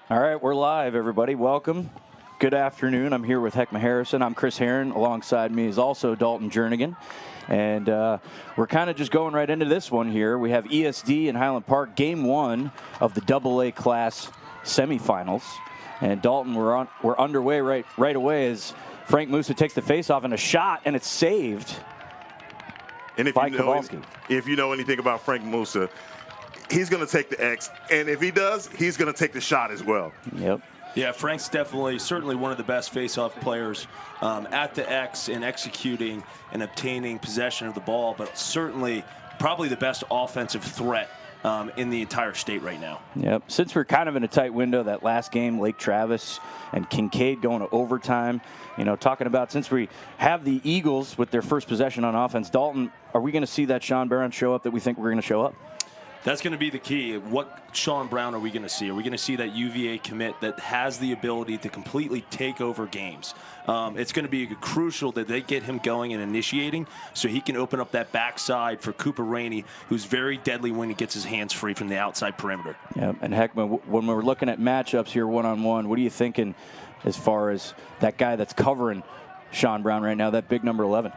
All right, we're live, everybody. Welcome. Good afternoon. I'm here with Heckma Harrison. I'm Chris Herron. Alongside me is also Dalton Jernigan. And we're kind of just going right into this one here. We have ESD in Highland Park, game one of the AA class semifinals. And Dalton, we're underway right away as Frank Musa takes the face-off and a shot, and it's saved by Kowalski. If you know anything about Frank Musa, he's going to take the X, and if he does, he's going to take the shot as well. Yep. Yeah, Frank's certainly one of the best face-off players at the X in executing and obtaining possession of the ball, but certainly probably the best offensive threat in the entire state right now. Yep. Since we're kind of in a tight window, that last game, Lake Travis and Kincaid going to overtime, talking about since we have the Eagles with their first possession on offense, Dalton, are we going to see that Sean Barron show up that we think we're going to show up? That's going to be the key. What Sean Brown are we going to see? Are we going to see that UVA commit that has the ability to completely take over games? It's going to be crucial that they get him going and initiating so he can open up that backside for Cooper Rainey, who's very deadly when he gets his hands free from the outside perimeter. Yeah, and Heckma, when we're looking at matchups here one-on-one, what are you thinking as far as that guy that's covering Sean Brown right now, that big number 11?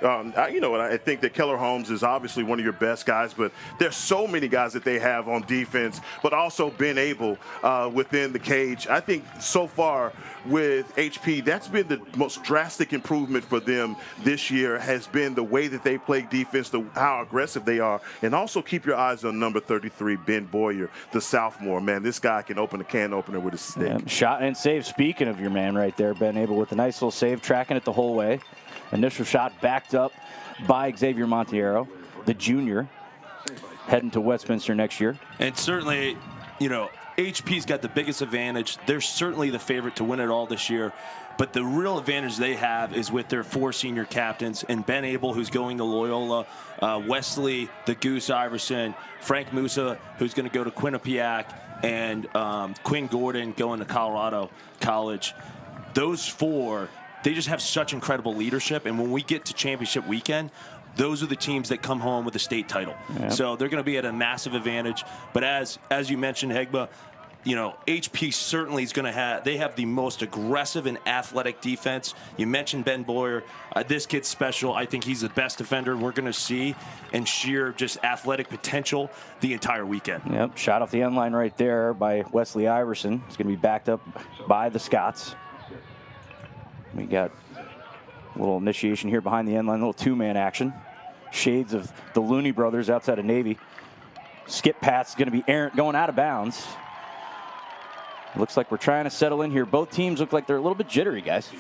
You know what? I think that Keller Holmes is obviously one of your best guys, but there's so many guys that they have on defense, but also Ben Abel within the cage. I think so far with HP, that's been the most drastic improvement for them this year, has been the way that they play defense, how aggressive they are, and also keep your eyes on number 33, Ben Boyer, the sophomore. Man, this guy can open a can opener with a stick. Yeah, shot and save. Speaking of your man right there, Ben Abel with a nice little save, tracking it the whole way. Initial shot backed up by Xavier Monteiro, the junior, heading to Westminster next year. And certainly, HP's got the biggest advantage. They're certainly the favorite to win it all this year. But the real advantage they have is with their four senior captains, and Ben Abel, who's going to Loyola, Wesley, the Goose Iverson, Frank Musa, who's going to go to Quinnipiac, and Quinn Gordon going to Colorado College. Those four, they just have such incredible leadership, and when we get to championship weekend, those are the teams that come home with a state title. Yep. So they're going to be at a massive advantage. But as you mentioned, Hegba, HP certainly is going to have, they have the most aggressive and athletic defense. You mentioned Ben Boyer. This kid's special. I think he's the best defender we're going to see, and sheer just athletic potential the entire weekend. Yep, shot off the end line right there by Wesley Iverson. It's going to be backed up by the Scots. We got a little initiation here behind the end line, a little two-man action. Shades of the Looney brothers outside of Navy. Skip pass is going to be errant, going out of bounds. Looks like we're trying to settle in here. Both teams look like they're a little bit jittery, guys.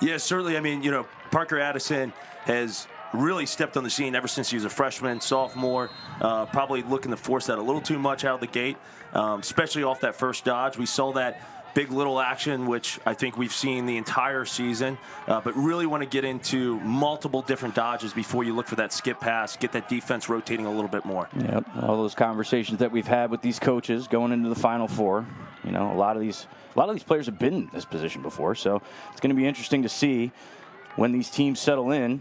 Yeah, certainly. I mean, Parker Addison has really stepped on the scene ever since he was a freshman, sophomore. Probably looking to force that a little too much out of the gate, especially off that first dodge. We saw that big little action, which I think we've seen the entire season, but really want to get into multiple different dodges before you look for that skip pass, get that defense rotating a little bit more. Yep, all those conversations that we've had with these coaches going into the Final Four. A lot of these players have been in this position before, so it's going to be interesting to see when these teams settle in,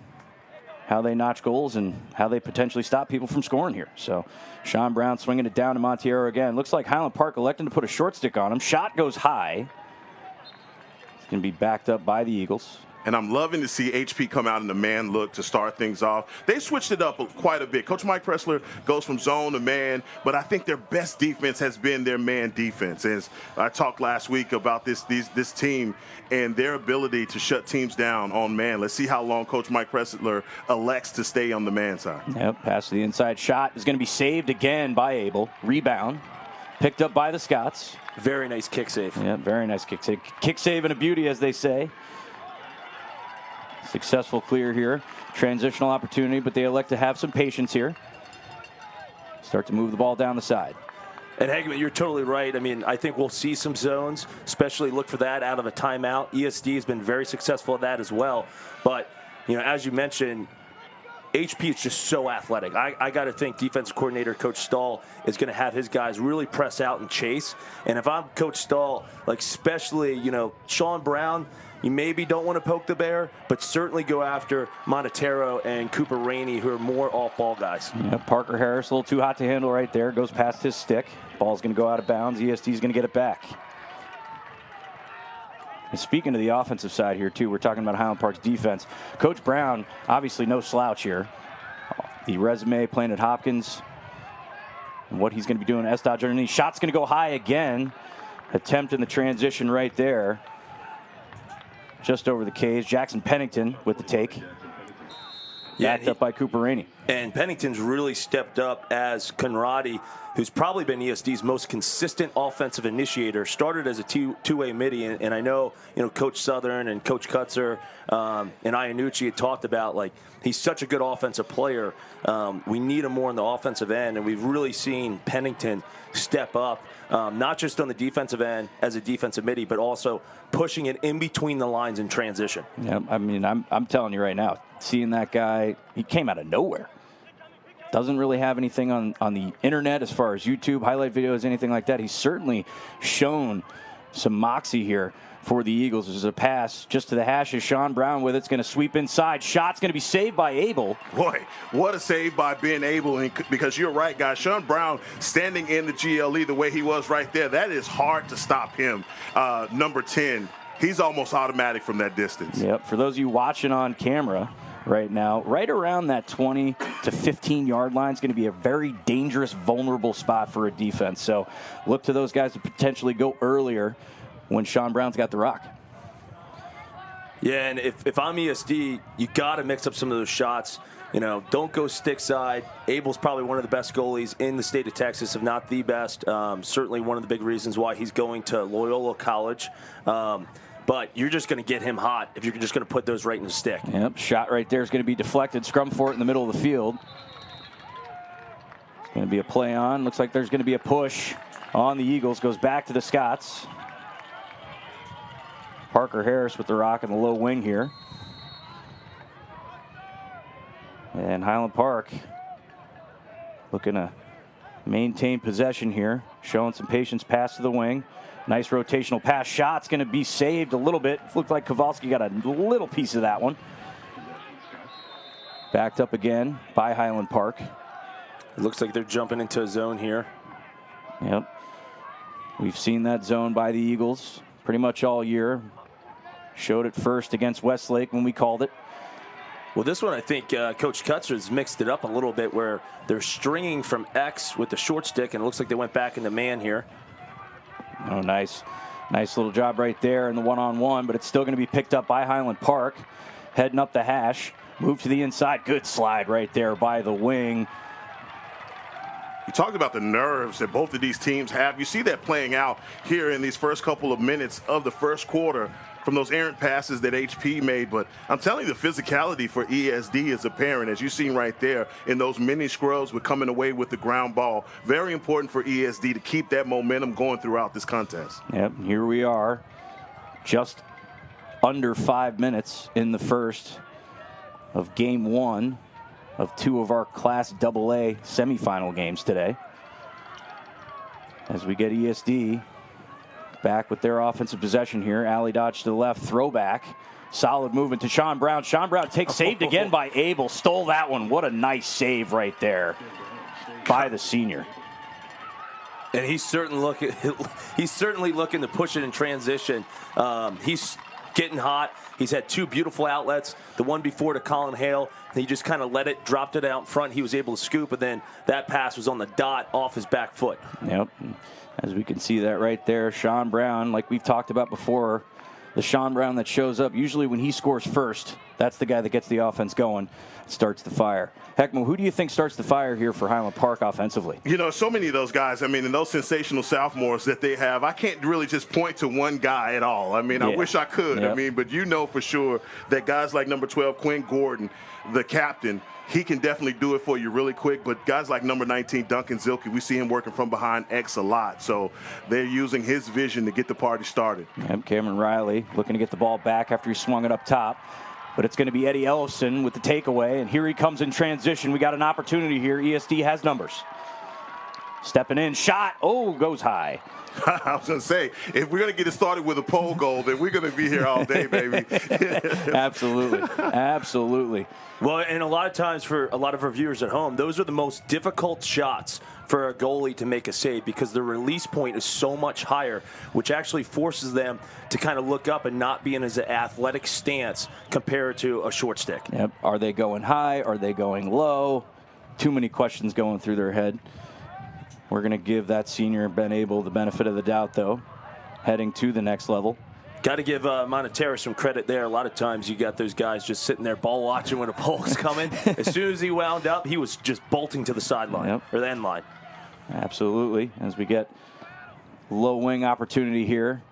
how they notch goals and how they potentially stop people from scoring here. So Sean Brown swinging it down to Monteiro again. Looks like Highland Park electing to put a short stick on him. Shot goes high. It's going to be backed up by the Eagles. And I'm loving to see HP come out in the man look to start things off. They switched it up quite a bit. Coach Mike Pressler goes from zone to man, but I think their best defense has been their man defense. As I talked last week about this team and their ability to shut teams down on man. Let's see how long Coach Mike Pressler elects to stay on the man side. Yep, pass to the inside. Shot is going to be saved again by Abel. Rebound. Picked up by the Scots. Very nice kick save. Yeah, very nice kick save. Kick save and a beauty, as they say. Successful clear here. Transitional opportunity, but they elect to have some patience here. Start to move the ball down the side. And Hegman, you're totally right. I mean, I think we'll see some zones, especially look for that out of a timeout. ESD has been very successful at that as well. But, as you mentioned, HP is just so athletic. I got to think defensive coordinator Coach Stahl is going to have his guys really press out and chase. And if I'm Coach Stahl, especially, Sean Brown, you maybe don't want to poke the bear, but certainly go after Monotero and Cooper Rainey, who are more off-ball guys. Yeah, Parker Harris, a little too hot to handle right there. Goes past his stick. Ball's going to go out of bounds. ESD's going to get it back. And speaking of the offensive side here, too, we're talking about Highland Park's defense. Coach Brown, obviously no slouch here. The resume playing at Hopkins and what he's going to be doing at S. Dodge underneath. Shot's going to go high again. Attempt in the transition right there. Just over the cage. Jackson Pennington with the take. Backed up by Cooper Rainey. And Pennington's really stepped up as Conradi, who's probably been ESD's most consistent offensive initiator. Started as a two-way midi, and I know, Coach Southern and Coach Kutzer and Iannucci had talked about, like, he's such a good offensive player. We need him more on the offensive end, and we've really seen Pennington step up, not just on the defensive end as a defensive midi, but also pushing it in between the lines in transition. Yeah, I mean, I'm telling you right now, seeing that guy, he came out of nowhere. Doesn't really have anything on the internet as far as YouTube, highlight videos, anything like that. He's certainly shown some moxie here for the Eagles. There's a pass just to the hashes. Sean Brown with it's going to sweep inside. Shot's going to be saved by Abel. Boy, what a save by Ben Abel, because you're right, guys. Sean Brown standing in the GLE the way he was right there, that is hard to stop him. Number 10, he's almost automatic from that distance. Yep, for those of you watching on camera right now, right around that 20 to 15 yard line is going to be a very dangerous, vulnerable spot for a defense. So look to those guys to potentially go earlier when Sean Brown's got the rock. Yeah, and if I'm ESD, you got to mix up some of those shots. Don't go stick side. Abel's probably one of the best goalies in the state of Texas, if not the best. Certainly one of the big reasons why he's going to Loyola College. But you're just going to get him hot if you're just going to put those right in the stick. Yep, shot right there is going to be deflected. Scrum for it in the middle of the field. It's going to be a play on. Looks like there's going to be a push on the Eagles. Goes back to the Scots. Parker Harris with the rock in the low wing here. And Highland Park looking to maintain possession here. Showing some patience, pass to the wing. Nice rotational pass. Shot's going to be saved a little bit. Looked like Kowalski got a little piece of that one. Backed up again by Highland Park. It looks like they're jumping into a zone here. Yep. We've seen that zone by the Eagles pretty much all year. Showed it first against Westlake when we called it. Well, this one, I think Coach Kutzer has mixed it up a little bit where they're stringing from X with the short stick, and it looks like they went back into man here. Oh, nice little job right there in the one-on-one, but it's still going to be picked up by Highland Park. Heading up the hash, move to the inside. Good slide right there by the wing. You talked about the nerves that both of these teams have. You see that playing out here in these first couple of minutes of the first quarter from those errant passes that HP made. But I'm telling you, the physicality for ESD is apparent, as you've seen right there in those mini scrubs with coming away with the ground ball. Very important for ESD to keep that momentum going throughout this contest. Yep, here we are, just under 5 minutes in the first of game one of two of our Class AA semifinal games today. As we get ESD back with their offensive possession here. Alley dodge to the left, throwback. Solid movement to Sean Brown. Sean Brown takes saved again by Abel. Stole that one. What a nice save right there by the senior. And he's certainly looking to push it in transition. He's getting hot. He's had two beautiful outlets. The one before to Colin Hale, he just kind of let it, dropped it out in front. He was able to scoop, and then that pass was on the dot off his back foot. Yep. As we can see that right there, Sean Brown, like we've talked about before, the Sean Brown that shows up, usually when he scores first, that's the guy that gets the offense going, starts the fire. Heckma, who do you think starts the fire here for Highland Park offensively? So many of those guys, and those sensational sophomores that they have, I can't really just point to one guy at all. I wish I could. Yep. But for sure that guys like number 12, Quinn Gordon, the captain, he can definitely do it for you really quick. But guys like number 19, Duncan Zilke, we see him working from behind X a lot. So they're using his vision to get the party started. Yep, Cameron Riley looking to get the ball back after he swung it up top. But it's going to be Eddie Ellison with the takeaway. And here he comes in transition. We got an opportunity here. ESD has numbers. Stepping in, shot. Oh, goes high. I was going to say, if we're going to get it started with a pole goal, then we're going to be here all day, baby. Absolutely. Absolutely. Well, and a lot of times for a lot of our viewers at home, those are the most difficult shots for a goalie to make a save because the release point is so much higher, which actually forces them to kind of look up and not be in an athletic stance compared to a short stick. Yep. Are they going high? Are they going low? Too many questions going through their head. We're going to give that senior Ben Abel the benefit of the doubt, though, heading to the next level. Got to give Monteterra some credit there. A lot of times you got those guys just sitting there ball watching when a pole's coming. As soon as he wound up, he was just bolting to the sideline or the end line. Absolutely. As we get low wing opportunity here.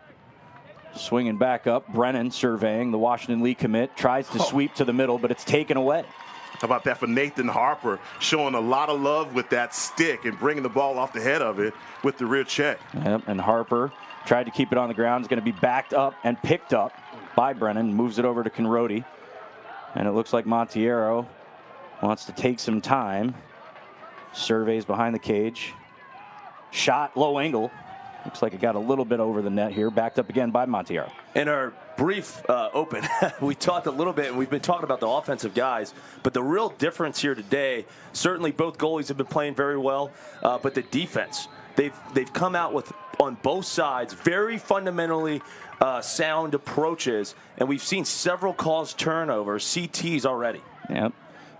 Swinging back up. Brennan surveying the Washington Lee commit. Tries to sweep to the middle, but it's taken away. How about that for Nathan Harper, showing a lot of love with that stick and bringing the ball off the head of it with the rear check. Yep, and Harper tried to keep it on the ground. Is going to be backed up and picked up by Brennan. Moves it over to Conrodi. And it looks like Monteiro wants to take some time. Surveys behind the cage. Shot, low angle. Looks like it got a little bit over the net here. Backed up again by Monteiro. In our brief open, we talked a little bit, and we've been talking about the offensive guys, but the real difference here today, certainly both goalies have been playing very well, but the defense, they've come out with, on both sides, very fundamentally sound approaches, and we've seen several calls turnovers, CTs already. Yep,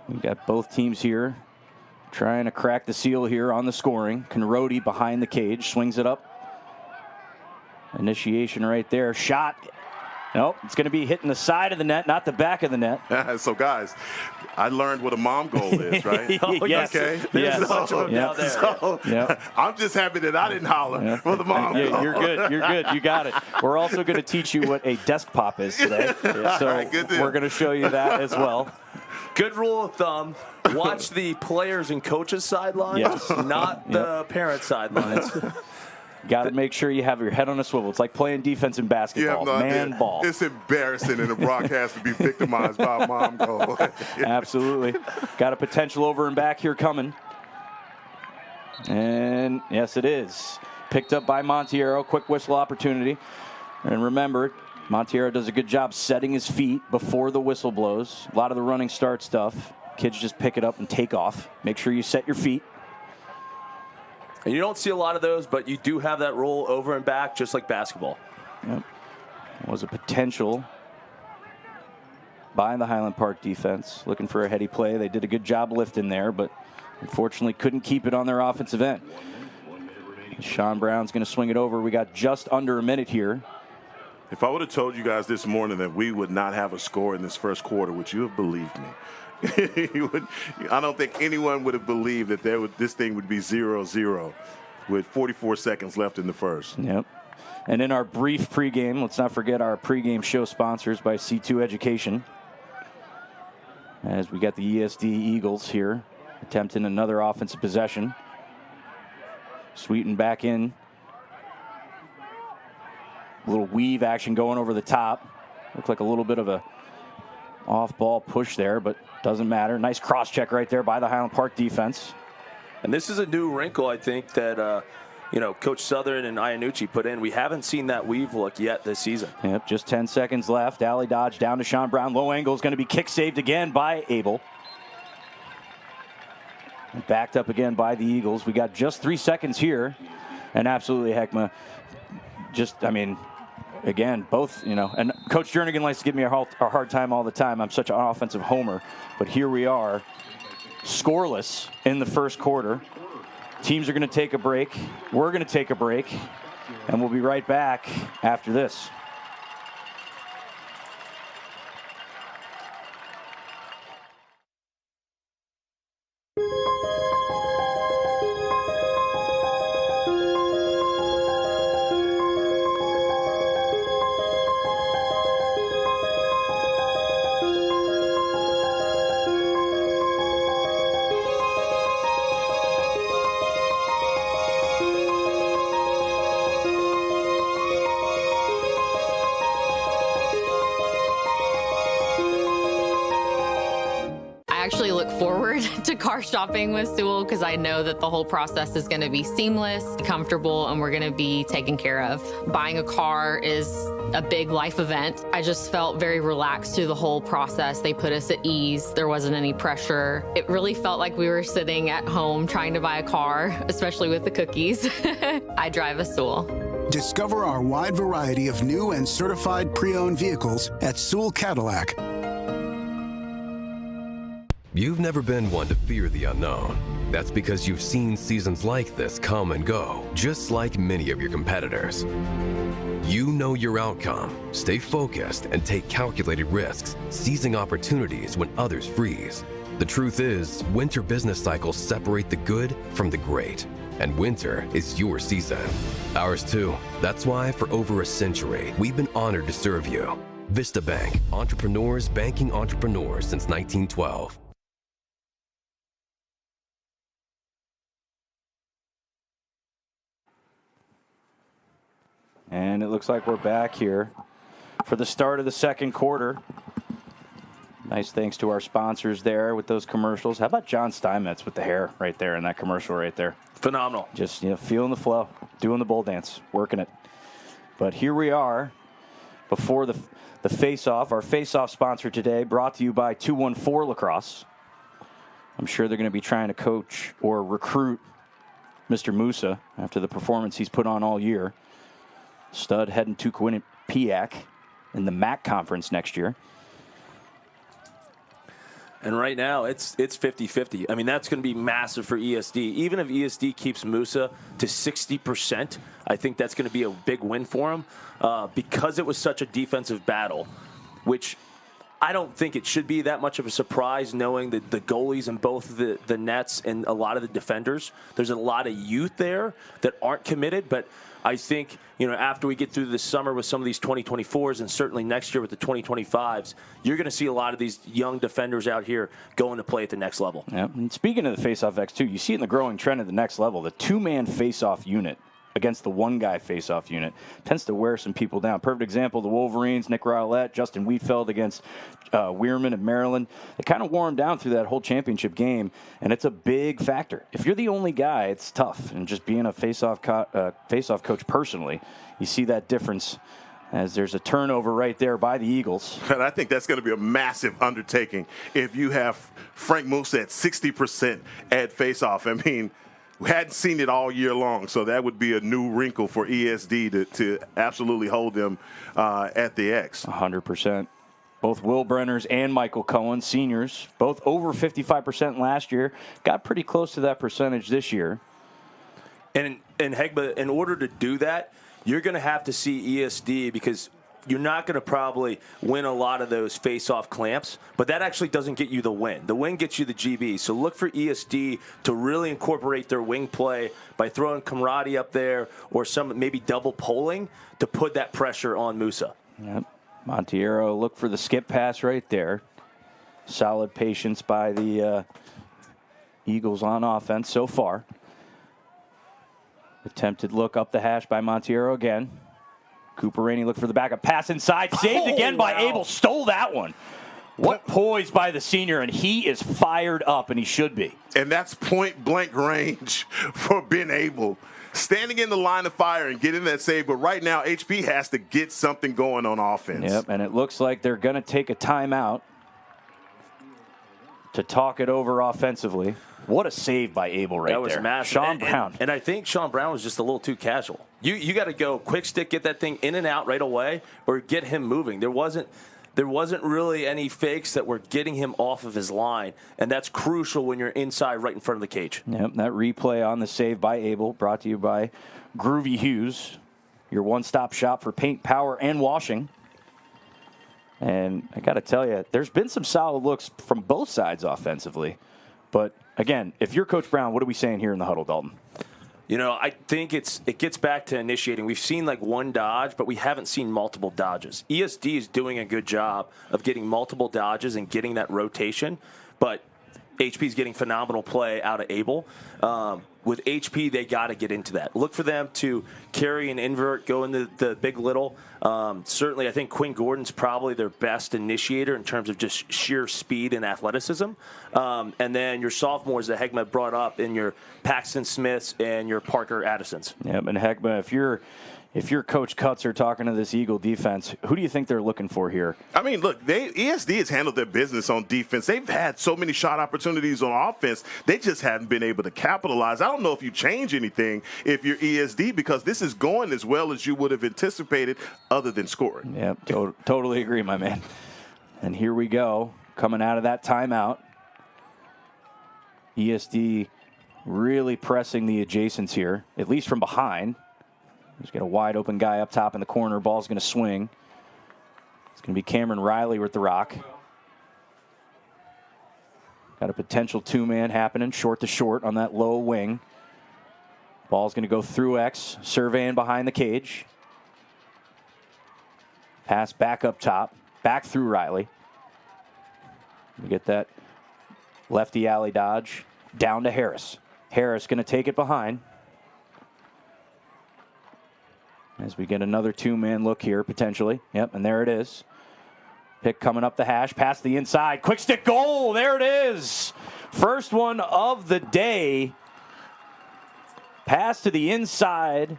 we got both teams here trying to crack the seal here on the scoring. Conrodi behind the cage, swings it up. Initiation right there. Shot. Nope, it's going to be hitting the side of the net, not the back of the net. So, guys, I learned what a mom goal is, right? Yes. Okay. Yes. I'm just happy that I didn't holler for the mom goal. You're good. You're good. You got it. We're also going to teach you what a desk pop is today. So right, we're going to show you that as well. Good rule of thumb, watch the players and coaches' sidelines, not the parents' sidelines. Got to make sure you have your head on a swivel. It's like playing defense in basketball. Man ball. It's embarrassing in a broadcast to be victimized by a mom goal. Absolutely. Got a potential over and back here coming. And yes, it is. Picked up by Monteiro. Quick whistle opportunity. And remember, Monteiro does a good job setting his feet before the whistle blows. A lot of the running start stuff. Kids just pick it up and take off. Make sure you set your feet. And you don't see a lot of those, but you do have that roll over and back, just like basketball. Yep. Was a potential by the Highland Park defense. Looking for a heady play. They did a good job lifting there, but unfortunately couldn't keep it on their offensive end. Sean Brown's going to swing it over. We got just under a minute here. If I would have told you guys this morning that we would not have a score in this first quarter, would you have believed me? I don't think anyone would have believed that this thing would be 0-0 with 44 seconds left in the first. Yep. And in our brief pregame, let's not forget our pregame show sponsors by C2 Education. As we got the ESD Eagles here attempting another offensive possession. Sweeten back in. A little weave action going over the top. Looked like a little bit of a off-ball push there, but doesn't matter. Nice cross-check right there by the Highland Park defense. And this is a new wrinkle, I think, that Coach Southern and Iannucci put in. We haven't seen that weave look yet this season. Yep, just 10 seconds left. Alley dodge down to Sean Brown. Low angle is going to be kick saved again by Abel. And backed up again by the Eagles. We got just 3 seconds here. And absolutely, Heckma, again, both, and Coach Jernigan likes to give me a hard time all the time. I'm such an offensive homer. But here we are, scoreless in the first quarter. Teams are going to take a break. We're going to take a break. And we'll be right back after this. car shopping with Sewell because I know that the whole process is going to be seamless, comfortable, and we're going to be taken care of. Buying a car is a big life event. I just felt very relaxed through the whole process. They put us at ease. There wasn't any pressure. It really felt like we were sitting at home trying to buy a car, especially with the cookies. I drive a Sewell. Discover our wide variety of new and certified pre-owned vehicles at Sewell Cadillac. You've never been one to fear the unknown. That's because you've seen seasons like this come and go, just like many of your competitors. You know your outcome, stay focused, and take calculated risks, seizing opportunities when others freeze. The truth is, winter business cycles separate the good from the great. And winter is your season. Ours too. That's why for over a century, we've been honored to serve you. Vista Bank, entrepreneurs banking entrepreneurs since 1912. And it looks like we're back here for the start of the second quarter. Nice thanks to our sponsors there with those commercials. How about John Steinmetz with the hair right there in that commercial right there? Phenomenal. Just, feeling the flow, doing the bull dance, working it. But here we are before the face-off. Our face-off sponsor today brought to you by 214 Lacrosse. I'm sure they're going to be trying to coach or recruit Mr. Musa after the performance he's put on all year. Stud heading to Quinnipiac in the MAC conference next year. And right now, it's 50-50. I mean, that's going to be massive for ESD. Even if ESD keeps Musa to 60%, I think that's going to be a big win for him because it was such a defensive battle, which I don't think it should be that much of a surprise knowing that the goalies in both the nets and a lot of the defenders, there's a lot of youth there that aren't committed, but I think, after we get through this summer with some of these 2024s and certainly next year with the 2025s, you're going to see a lot of these young defenders out here going to play at the next level. Yeah. And speaking of the face-off X2, you see in the growing trend at the next level, the two-man face-off unit against the one-guy face-off unit tends to wear some people down. Perfect example, the Wolverines, Nick Rowlett, Justin Wheatfeld against Weirman of Maryland. They kind of wore him down through that whole championship game, and it's a big factor. If you're the only guy, it's tough. And just being a face-off coach personally, you see that difference as there's a turnover right there by the Eagles. And I think that's going to be a massive undertaking if you have Frank Musa at 60% at face-off. I mean, we hadn't seen it all year long, so that would be a new wrinkle for ESD to absolutely hold them at the X. 100%. Both Will Brenners and Michael Cohen, seniors, both over 55% last year, got pretty close to that percentage this year. And Hegba, in order to do that, you're going to have to see ESD because you're not going to probably win a lot of those face-off clamps, but that actually doesn't get you the win. The win gets you the GB. So look for ESD to really incorporate their wing play by throwing Camaraderie up there or some maybe double polling to put that pressure on Musa. Yep. Montiero, look for the skip pass right there. Solid patience by the Eagles on offense so far. Attempted look up the hash by Montiero again. Cooper Rainey looked for the backup pass inside. Saved again by Abel. Stole that one. What poise by the senior, and he is fired up, and he should be. And that's point-blank range for Ben Abel. Standing in the line of fire and getting that save, but right now HP has to get something going on offense. Yep, and it looks like they're going to take a timeout to talk it over offensively. What a save by Abel right there. That was massive. Sean Brown. And I think Sean Brown was just a little too casual. You got to go quick stick, get that thing in and out right away, or get him moving. There wasn't really any fakes that were getting him off of his line, and that's crucial when you're inside right in front of the cage. Yep, that replay on the save by Abel, brought to you by Groovy Hughes, your one-stop shop for paint, power, and washing. And I got to tell you, there's been some solid looks from both sides offensively. But, again, if you're Coach Brown, what are we saying here in the huddle, Dalton? I think it gets back to initiating. We've seen like one dodge, but we haven't seen multiple dodges. ESD is doing a good job of getting multiple dodges and getting that rotation, but HP is getting phenomenal play out of Abel. with HP, they got to get into that. Look for them to carry an invert, go into the big little. Certainly, I think Quinn Gordon's probably their best initiator in terms of just sheer speed and athleticism. And then your sophomores that Hegma brought up in your Paxton Smiths and your Parker Addisons. Yeah, and Hegma, if you're Coach Cutzer talking to this Eagle defense, who do you think they're looking for here? I mean, look, ESD has handled their business on defense. They've had so many shot opportunities on offense. They just haven't been able to capitalize. I don't know if you change anything if you're ESD, because this is going as well as you would have anticipated other than scoring. Yeah, totally agree, my man. And here we go, coming out of that timeout. ESD really pressing the adjacents here, at least from behind. He's got a wide open guy up top in the corner. Ball's going to swing. It's going to be Cameron Riley with the rock. Got a potential two-man happening, short to short on that low wing. Ball's going to go through X, surveying behind the cage. Pass back up top, back through Riley. We get that lefty alley dodge down to Harris. Harris going to take it behind. As we get another two-man look here, potentially. Yep, and there it is. Pick coming up the hash, past the inside. Quick stick goal, there it is. First one of the day. Pass to the inside,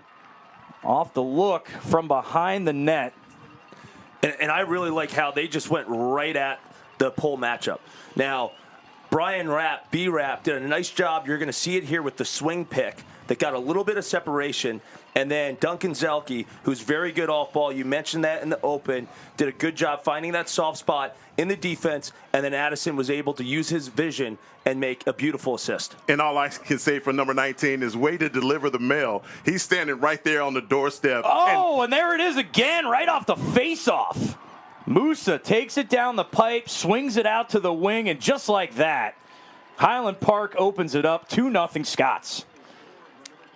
off the look from behind the net. And I really like how they just went right at the pole matchup. Now, Brian Rapp, B-Rapp, did a nice job. You're going to see it here with the swing pick that got a little bit of separation. And then Duncan Zelke, who's very good off ball, you mentioned that in the open, did a good job finding that soft spot in the defense, and then Addison was able to use his vision and make a beautiful assist. And all I can say for number 19 is way to deliver the mail. He's standing right there on the doorstep. Oh, and there it is again, right off the face-off. Musa takes it down the pipe, swings it out to the wing, and just like that, Highland Park opens it up, 2-0 Scots.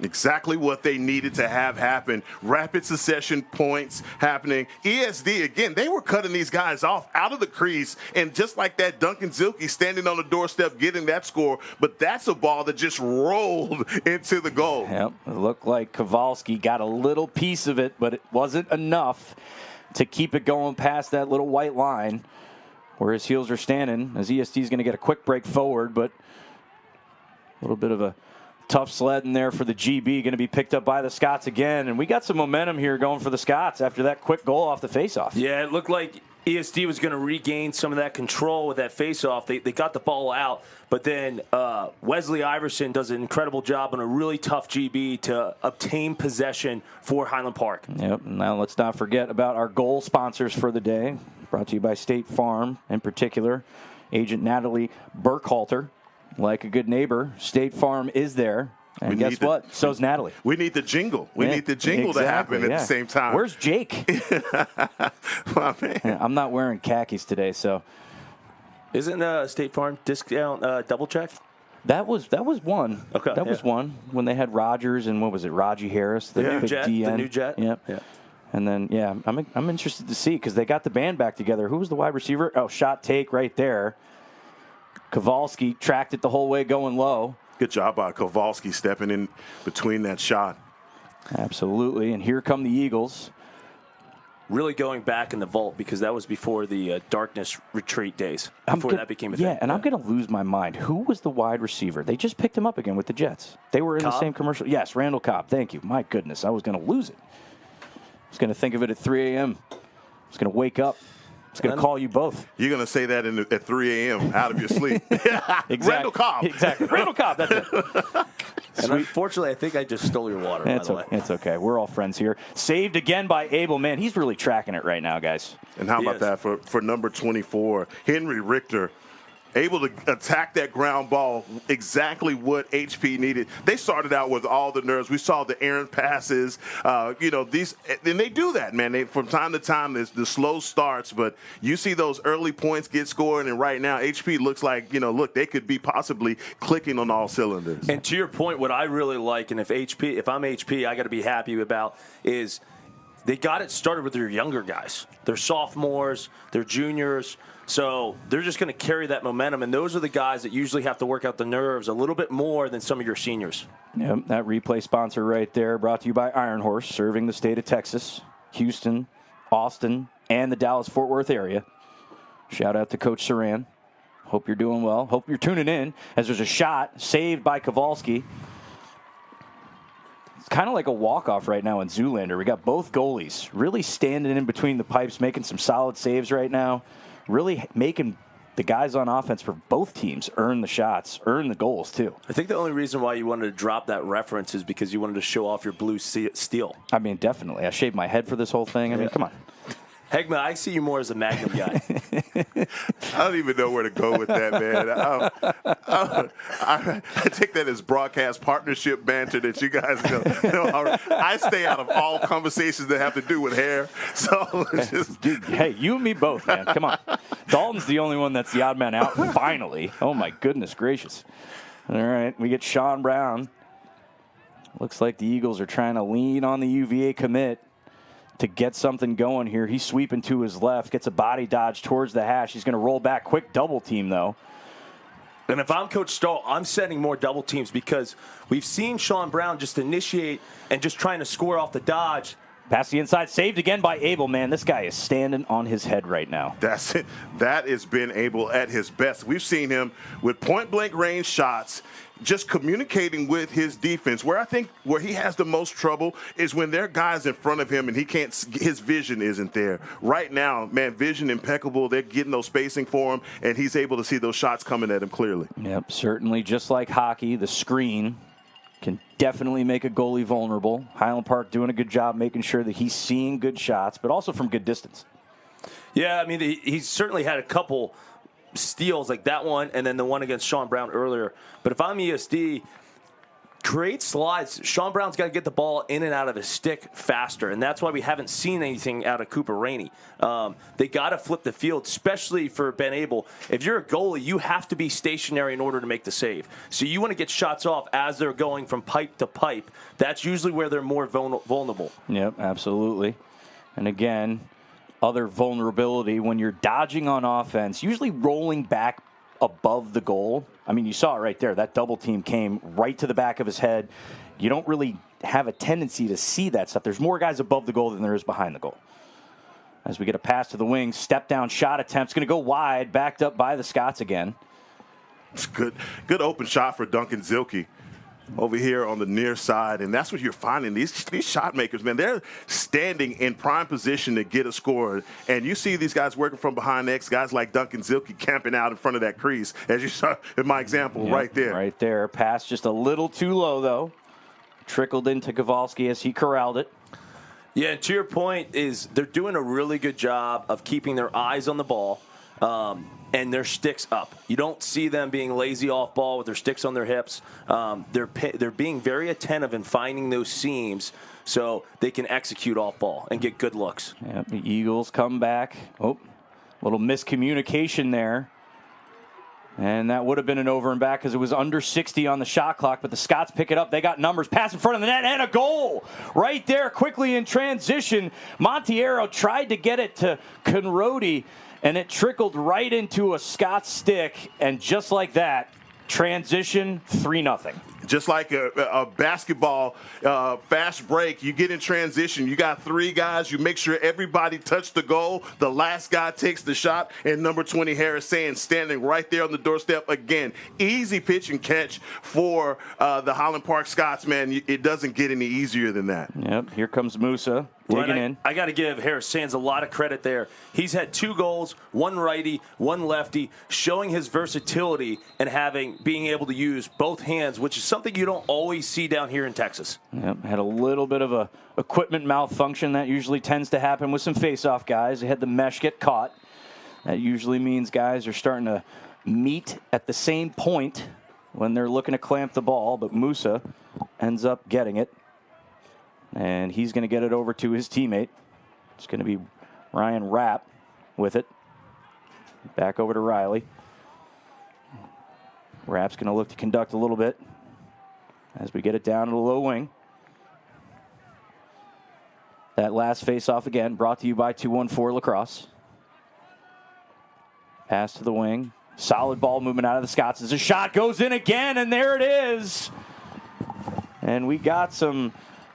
Exactly what they needed to have happen. Rapid succession points happening. ESD, again, they were cutting these guys off out of the crease, and just like that, Duncan Zelke standing on the doorstep getting that score, but that's a ball that just rolled into the goal. Yep, it looked like Kowalski got a little piece of it, but it wasn't enough to keep it going past that little white line where his heels are standing, as ESD is going to get a quick break forward, but a little bit of a tough sled in there for the GB, going to be picked up by the Scots again. And we got some momentum here going for the Scots after that quick goal off the faceoff. Yeah, it looked like ESD was going to regain some of that control with that faceoff. They got the ball out, but then Wesley Iverson does an incredible job on a really tough GB to obtain possession for Highland Park. Yep, now let's not forget about our goal sponsors for the day, brought to you by State Farm, in particular, Agent Natalie Burkhalter. Like a good neighbor, State Farm is there. And guess what? So's Natalie. We need the jingle. We need the jingle to happen at the same time. Where's Jake? My man. Yeah, I'm not wearing khakis today, so. Isn't State Farm discount double check? That was one. Okay, that was one when they had Rogers and what was it, Raji Harris, the big Jet, DN. the new Jet. Yep. Yeah. And then I'm interested to see because they got the band back together. Who was the wide receiver? Oh, shot take right there. Kowalski tracked it the whole way going low. Good job by Kowalski stepping in between that shot. Absolutely. And here come the Eagles. Really going back in the vault because that was before the darkness retreat days. Before that became a thing. Yeah, and I'm going to lose my mind. Who was the wide receiver? They just picked him up again with the Jets. They were in Cobb? the same commercial. Yes, Randall Cobb. Thank you. My goodness, I was going to lose it. I was going to think of it at 3 a.m. I was going to wake up. It's going to call you both. You're going to say that at 3 a.m. out of your sleep. Exactly. Randall Cobb. Exactly. Randall Cobb, that's it. And unfortunately, I think I just stole your water, by the way. It's okay. We're all friends here. Saved again by Abel. Man, he's really tracking it right now, guys. And how about that for number 24, Henry Richter, able to attack that ground ball, exactly what HP needed. They started out with all the nerves. We saw the errant passes, and they do that, man. From time to time, there's the slow starts, but you see those early points get scored, and right now, HP looks like, they could be possibly clicking on all cylinders. And to your point, what I really like, and if I'm HP, I got to be happy about, is they got it started with their younger guys. They're sophomores, they're juniors, so they're just going to carry that momentum, and those are the guys that usually have to work out the nerves a little bit more than some of your seniors. Yep, that replay sponsor right there, brought to you by Iron Horse, serving the state of Texas, Houston, Austin, and the Dallas-Fort Worth area. Shout out to Coach Saran. Hope you're doing well. Hope you're tuning in, as there's a shot saved by Kowalski. It's kind of like a walk-off right now in Zoolander. We got both goalies really standing in between the pipes, making some solid saves right now, really making the guys on offense for both teams earn the shots, earn the goals, too. I think the only reason why you wanted to drop that reference is because you wanted to show off your blue steel. I mean, definitely. I shaved my head for this whole thing. I mean, come on. Hegman, I see you more as a Magnum guy. I don't even know where to go with that, man. I take that as broadcast partnership banter that you guys know. I stay out of all conversations that have to do with hair. So Dude, hey, you and me both, man. Come on. Dalton's the only one that's the odd man out, finally. Oh, my goodness gracious. All right, we get Sean Brown. Looks like the Eagles are trying to lean on the UVA commit to get something going here. He's sweeping to his left, gets a body dodge towards the hash. He's going to roll back. Quick double team, though. And if I'm Coach Stahl, I'm setting more double teams because we've seen Sean Brown just initiate and just trying to score off the dodge. Pass the inside, saved again by Abel. Man, this guy is standing on his head right now. That's it. That has been Abel at his best. We've seen him with point-blank range shots, just communicating with his defense. Where I think where he has the most trouble is when there are guys in front of him and his vision isn't there. Right now, man, vision impeccable. They're getting those spacing for him, and he's able to see those shots coming at him clearly. Yep, certainly. Just like hockey, the screen can definitely make a goalie vulnerable. Highland Park doing a good job making sure that he's seeing good shots, but also from good distance. Yeah, I mean, he's certainly had a couple steals like that one and then the one against Sean Brown earlier. But if I'm ESD, create slides. Sean Brown's got to get the ball in and out of his stick faster, and that's why we haven't seen anything out of Cooper Rainey. They got to flip the field, especially for Ben Abel. If you're a goalie, you have to be stationary in order to make the save. So you want to get shots off as they're going from pipe to pipe. That's usually where they're more vulnerable. Yep, absolutely. And again, other vulnerability when you're dodging on offense, usually rolling back above the goal. I mean, you saw it right there. That double team came right to the back of his head. You don't really have a tendency to see that stuff. There's more guys above the goal than there is behind the goal. As we get a pass to the wing, step down shot attempt. It's going to go wide, backed up by the Scots again. It's good open shot for Duncan Zilke over here on the near side, and that's what you're finding. These shot makers, man, they're standing in prime position to get a score, and you see these guys working from behind X, guys like Duncan Zilke camping out in front of that crease, as you saw in my example right there. Right there. Pass just a little too low, though. Trickled into Kowalski as he corralled it. Yeah, and to your point is they're doing a really good job of keeping their eyes on the ball and their sticks up. You don't see them being lazy off ball with their sticks on their hips. They're being very attentive in finding those seams so they can execute off ball and get good looks. Yep, the Eagles come back. Oh, little miscommunication there. And that would have been an over and back because it was under 60 on the shot clock, but the Scots pick it up. They got numbers. Pass in front of the net and a goal right there quickly in transition. Montiero tried to get it to Conrodi, and it trickled right into a Scots stick. And just like that, transition 3-0. Just like a basketball fast break, you get in transition. You got three guys. You make sure everybody touched the goal. The last guy takes the shot, and number 20, Harris Sands, standing right there on the doorstep again. Easy pitch and catch for the Highland Park Scots, man. It doesn't get any easier than that. Yep, here comes Musa. Digging in. I got to give Harris Sands a lot of credit there. He's had 2 goals, 1 righty, 1 lefty, showing his versatility and being able to use both hands, which is something you don't always see down here in Texas. Yep, had a little bit of a equipment malfunction. That usually tends to happen with some face-off guys. They had the mesh get caught. That usually means guys are starting to meet at the same point when they're looking to clamp the ball, but Musa ends up getting it. And he's going to get it over to his teammate. It's going to be Ryan Rapp with it. Back over to Riley. Rapp's going to look to conduct a little bit as we get it down to the low wing. That last face-off again brought to you by 214 Lacrosse. Pass to the wing. Solid ball movement out of the Scots as a shot goes in again, and there it is. And we got some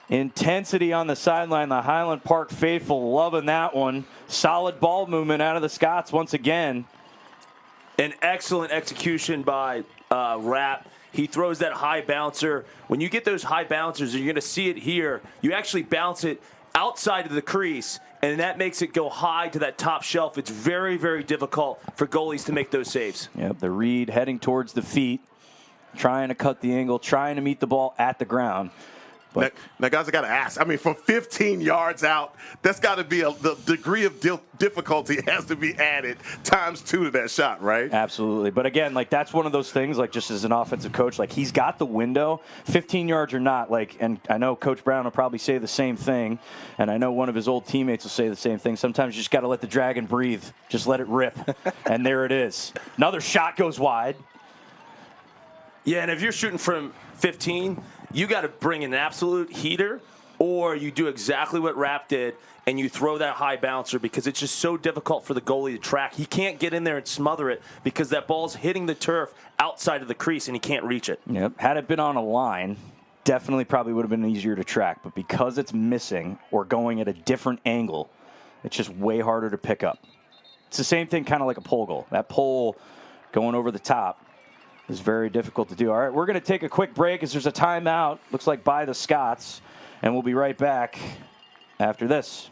intensity on the sideline. The Highland Park faithful loving that one. Solid ball movement out of the Scots once again. An excellent execution by Rapp. He throws that high bouncer. When you get those high bouncers, and you're going to see it here, you actually bounce it outside of the crease, and that makes it go high to that top shelf. It's very, very difficult for goalies to make those saves. Yep, the read heading towards the feet, trying to cut the angle, trying to meet the ball at the ground. But now, guys, I got to ask. I mean, from 15 yards out, that's got to be the degree of difficulty has to be added times 2 to that shot, right? Absolutely. But again, like that's one of those things, like just as an offensive coach, like he's got the window, 15 yards or not. Like, and I know Coach Brown will probably say the same thing, and I know one of his old teammates will say the same thing. Sometimes you just got to let the dragon breathe, just let it rip, and there it is. Another shot goes wide. Yeah, and if you're shooting from 15, you got to bring an absolute heater, or you do exactly what Rapp did and you throw that high bouncer, because it's just so difficult for the goalie to track. He can't get in there and smother it because that ball's hitting the turf outside of the crease and he can't reach it. Yep. Had it been on a line, definitely probably would have been easier to track. But because it's missing or going at a different angle, it's just way harder to pick up. It's the same thing kind of like a pole goal. That pole going over the top is very difficult to do. All right, we're going to take a quick break as there's a timeout, looks like by the Scots, and we'll be right back after this.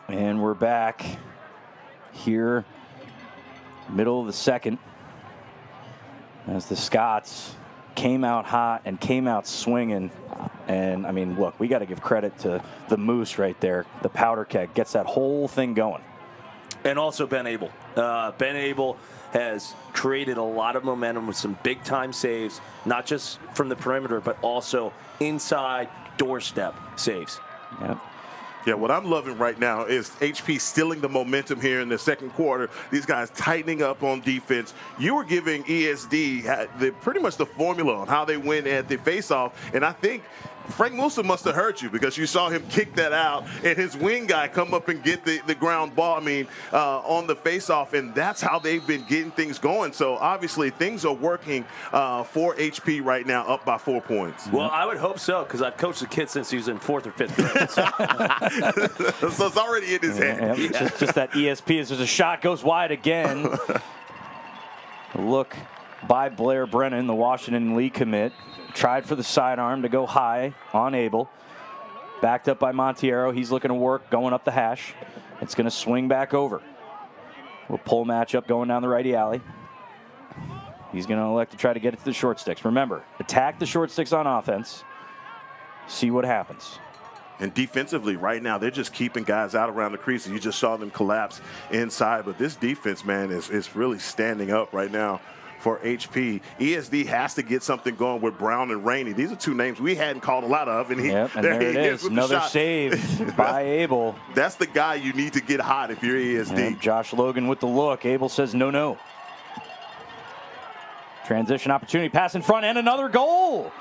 And we're back here, middle of the second, as the Scots came out hot and came out swinging. And, I mean, look, we got to give credit to the Moose right there. The powder keg gets that whole thing going. And also Ben Abel. Ben Abel has created a lot of momentum with some big-time saves, not just from the perimeter, but also inside doorstep saves. Yep. Yeah, what I'm loving right now is HP stealing the momentum here in the second quarter. These guys tightening up on defense. You were giving ESD pretty much the formula on how they win at the faceoff, and I think Frank Musa must have hurt you, because you saw him kick that out and his wing guy come up and get the ground ball, on the faceoff, and that's how they've been getting things going. So obviously things are working for HP right now, up by 4 points. Well, I would hope so, because I've coached the kid since he was in 4th or 5th grade. So it's already in his head. Yeah. Just that ESP as there's a shot goes wide again. Look by Blair Brennan, the Washington League commit. Tried for the sidearm to go high on Abel. Backed up by Montiero. He's looking to work, going up the hash. It's going to swing back over. We'll pull matchup going down the righty alley. He's going to elect to try to get it to the short sticks. Remember, attack the short sticks on offense. See what happens. And defensively, right now, they're just keeping guys out around the crease. You just saw them collapse inside. But this defense, man, is really standing up right now for HP. ESD has to get something going with Brown and Rainey. These are two names we hadn't called a lot of. And there it is. Another save by Abel. That's the guy you need to get hot if you're ESD. Yep, Josh Logan with the look. Abel says no. Transition opportunity, pass in front, and another goal.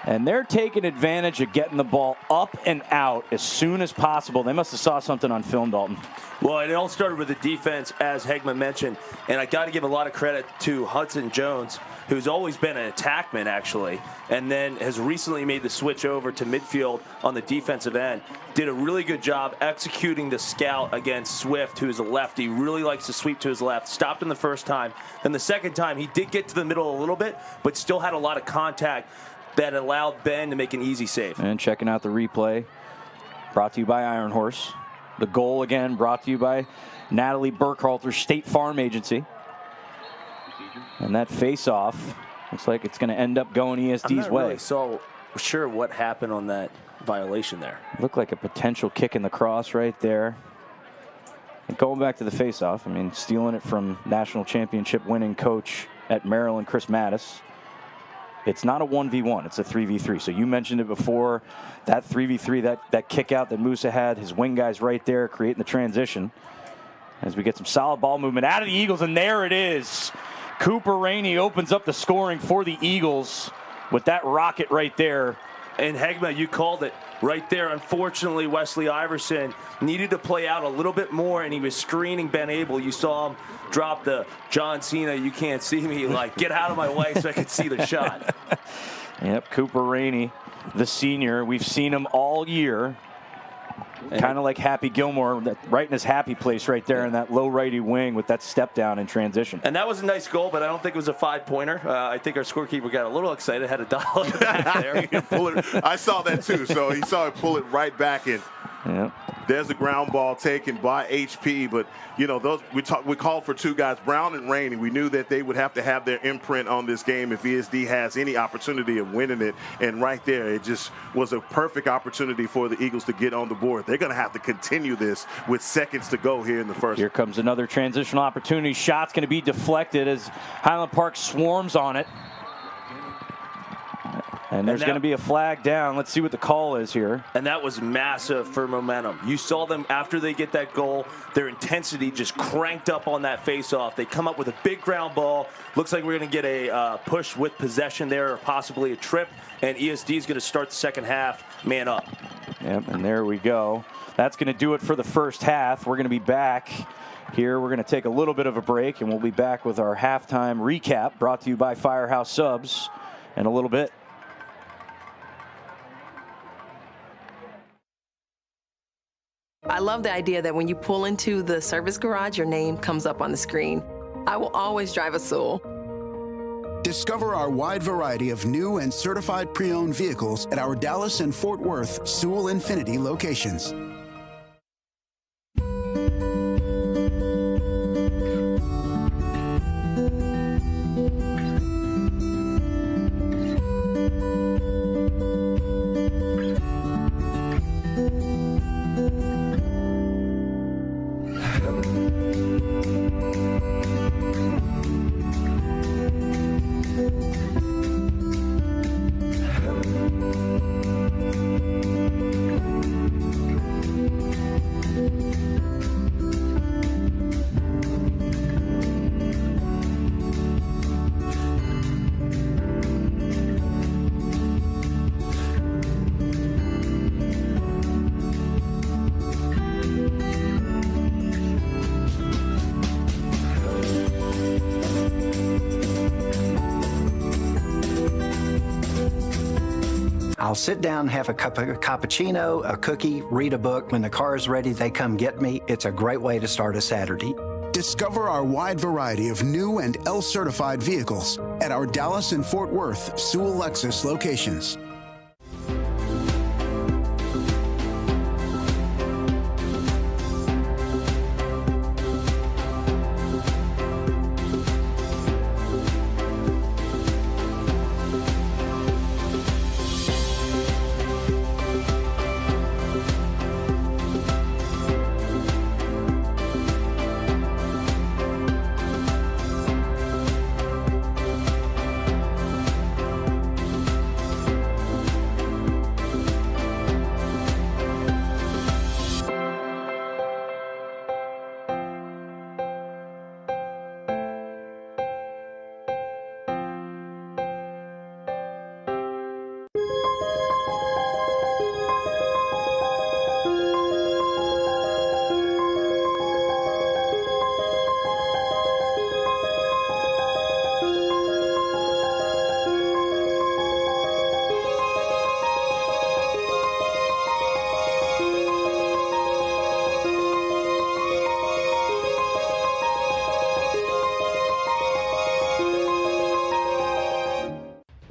And they're taking advantage of getting the ball up and out as soon as possible. They must have saw something on film, Dalton. Well, it all started with the defense, as Hegman mentioned. And I got to give a lot of credit to Hudson Jones, who's always been an attackman, actually, and then has recently made the switch over to midfield on the defensive end. Did a really good job executing the scout against Swift, who is a lefty. Really likes to sweep to his left. Stopped him the first time. Then the second time, he did get to the middle a little bit, but still had a lot of contact. that allowed Ben to make an easy save. And checking out the replay, brought to you by Iron Horse. The goal again brought to you by Natalie Burkhalter, State Farm Agency. And that face-off looks like it's going to end up going ESD's I'm not way. really so sure what happened on that violation there. Looked like a potential kick in the cross right there. And going back to the face-off, I mean, stealing it from national championship winning coach at Maryland, Chris Mattis. It's not a 1v1, it's a 3v3. So you mentioned it before, that 3v3, that kick out that Musa had, his wing guys right there creating the transition. As we get some solid ball movement out of the Eagles, and there it is. Cooper Rainey opens up the scoring for the Eagles with that rocket right there. And Hegma, you called it right there. Unfortunately, Wesley Iverson needed to play out a little bit more, and he was screening Ben Abel. You saw him drop the John Cena, you can't see me, like, get out of my way so I could see the shot. Yep, Cooper Rainey, the senior. We've seen him all year. Kind of like Happy Gilmore, right in his happy place right there in that low righty wing with that step down in transition. And that was a nice goal, but I don't think it was a 5-pointer. I think our scorekeeper got a little excited, had a dollar back there. I saw that too. So he saw it pull it right back in. Yep. There's a ground ball taken by HP, but you know those we called for two guys, Brown and Rainey. We knew that they would have to have their imprint on this game if ESD has any opportunity of winning it. And right there, it just was a perfect opportunity for the Eagles to get on the board. They're going to have to continue this with seconds to go here in the first. Here comes another transitional opportunity. Shot's going to be deflected as Highland Park swarms on it. And there's going to be a flag down. Let's see what the call is here. And that was massive for momentum. You saw them after they get that goal, their intensity just cranked up on that face-off. They come up with a big ground ball. Looks like we're going to get a push with possession there, or possibly a trip. And ESD is going to start the second half man up. Yep, and there we go. That's going to do it for the first half. We're going to be back here. We're going to take a little bit of a break, and we'll be back with our halftime recap brought to you by Firehouse Subs in a little bit. I love the idea that when you pull into the service garage, your name comes up on the screen. I will always drive a Sewell. Discover our wide variety of new and certified pre-owned vehicles at our Dallas and Fort Worth Sewell Infinity locations. I'll sit down, have a cup of cappuccino, a cookie, read a book. When the car is ready, they come get me. It's a great way to start a Saturday. Discover our wide variety of new and L-certified vehicles at our Dallas and Fort Worth Sewell Lexus locations.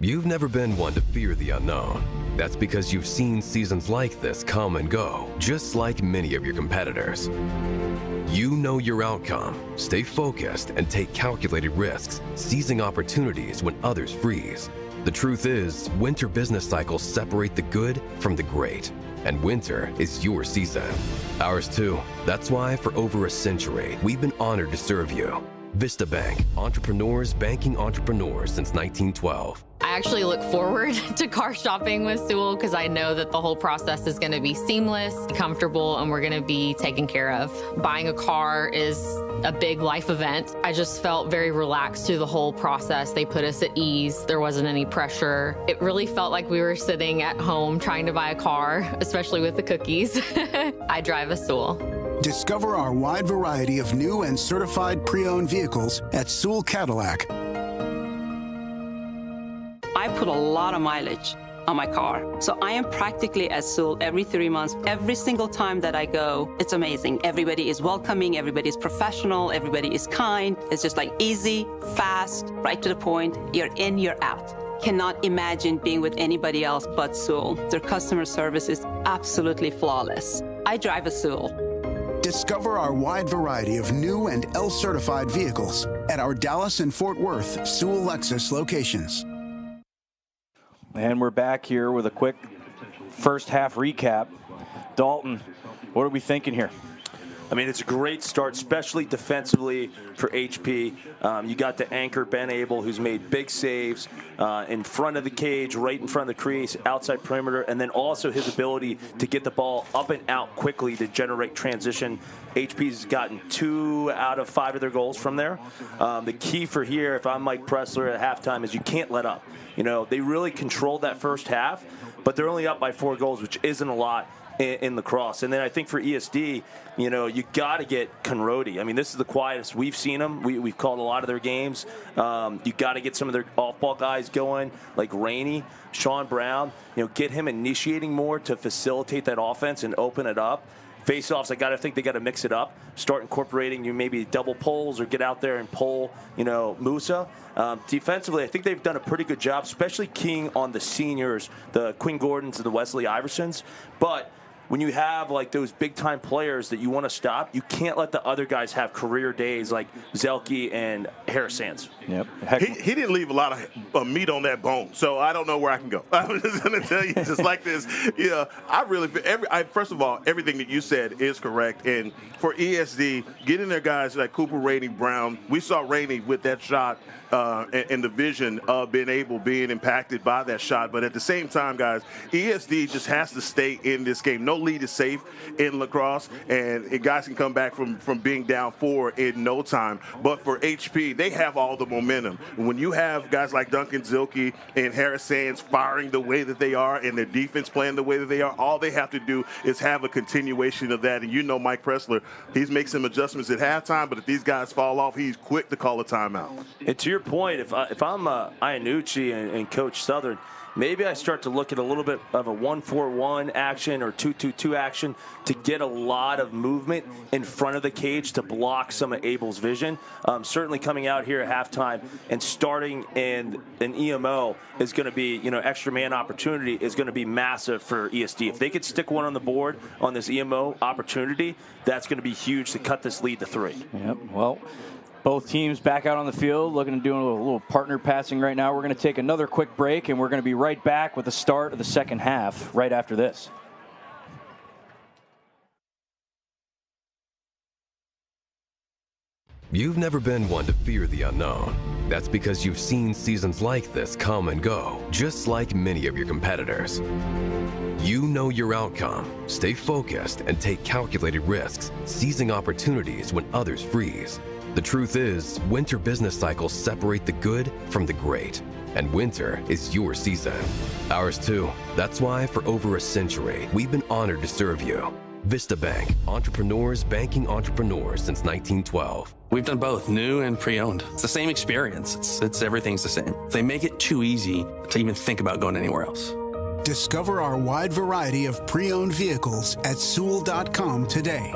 You've never been one to fear the unknown. That's because you've seen seasons like this come and go, just like many of your competitors. You know your outcome, stay focused, and take calculated risks, seizing opportunities when others freeze. The truth is, winter business cycles separate the good from the great, and winter is your season. Ours too. That's why for over a century, we've been honored to serve you. Vista Bank, entrepreneurs banking entrepreneurs since 1912. I actually look forward to car shopping with Sewell because I know that the whole process is going to be seamless, comfortable, and we're going to be taken care of. Buying a car is a big life event. I just felt very relaxed through the whole process. They put us at ease. There wasn't any pressure. It really felt like we were sitting at home trying to buy a car, especially with the cookies. I drive a Sewell. Discover our wide variety of new and certified pre-owned vehicles at Sewell Cadillac. I put a lot of mileage on my car. So I am practically at Sewell every 3 months. Every single time that I go, it's amazing. Everybody is welcoming, everybody is professional, everybody is kind. It's just like easy, fast, right to the point. You're in, you're out. Cannot imagine being with anybody else but Sewell. Their customer service is absolutely flawless. I drive a Sewell. Discover our wide variety of new and L-certified vehicles at our Dallas and Fort Worth Sewell Lexus locations. And we're back here with a quick first half recap. Dalton, what are we thinking here? I mean, it's a great start, especially defensively for HP. You got the anchor, Ben Abel, who's made big saves in front of the cage, right in front of the crease, outside perimeter, and then also his ability to get the ball up and out quickly to generate transition. HP's gotten 2 out of 5 of their goals from there. The key for here, if I'm Mike Pressler at halftime, is you can't let up. You know, they really controlled that first half, but they're only up by 4 goals, which isn't a lot in lacrosse. And then I think for ESD, you know, you got to get Conrodi. I mean, this is the quietest we've seen them. We've called a lot of their games. You got to get some of their off-ball guys going, like Rainey, Sean Brown. You know, get him initiating more to facilitate that offense and open it up. Face-offs, I think they got to mix it up. Start incorporating you maybe double pulls or get out there and pull, you know, Musa. Defensively, I think they've done a pretty good job, especially keying on the seniors, the Quinn Gordons and the Wesley Iversons. But when you have like those big-time players that you want to stop, you can't let the other guys have career days like Zelke and Harris Sands. Yep. He didn't leave a lot of meat on that bone, so I don't know where I can go. I'm just going to tell you just like this. You know, I really first of all, everything that you said is correct. And for ESD, getting their guys like Cooper, Rainey, Brown, we saw Rainey with that shot and the vision of being impacted by that shot. But at the same time, guys, ESD just has to stay in this game. No lead is safe in lacrosse, and guys can come back from being down 4 in no time. But for HP, they have all the momentum. When you have guys like Duncan Zilke and Harris Sands firing the way that they are and their defense playing the way that they are, all they have to do is have a continuation of that. And you know Mike Pressler, he's making some adjustments at halftime, but if these guys fall off, he's quick to call a timeout. And to your point, if I'm Iannucci and Coach Southern, maybe I start to look at a little bit of a 1-4-1 action or 2-2-2 action to get a lot of movement in front of the cage to block some of Abel's vision. Certainly coming out here at halftime and starting in an EMO is going to be, you know, extra man opportunity is going to be massive for ESD. If they could stick one on the board on this EMO opportunity, that's going to be huge to cut this lead to 3. Yep. Well, both teams back out on the field looking to do a little partner passing right now. We're going to take another quick break, and we're going to be right back with the start of the second half right after this. You've never been one to fear the unknown. That's because you've seen seasons like this come and go, just like many of your competitors. You know your outcome, stay focused, and take calculated risks, seizing opportunities when others freeze. The truth is, winter business cycles separate the good from the great, and winter is your season. Ours too. That's why for over a century, we've been honored to serve you. Vista Bank, entrepreneurs banking entrepreneurs since 1912. We've done both new and pre-owned. It's the same experience. It's everything's the same. They make it too easy to even think about going anywhere else. Discover our wide variety of pre-owned vehicles at Sewell.com today.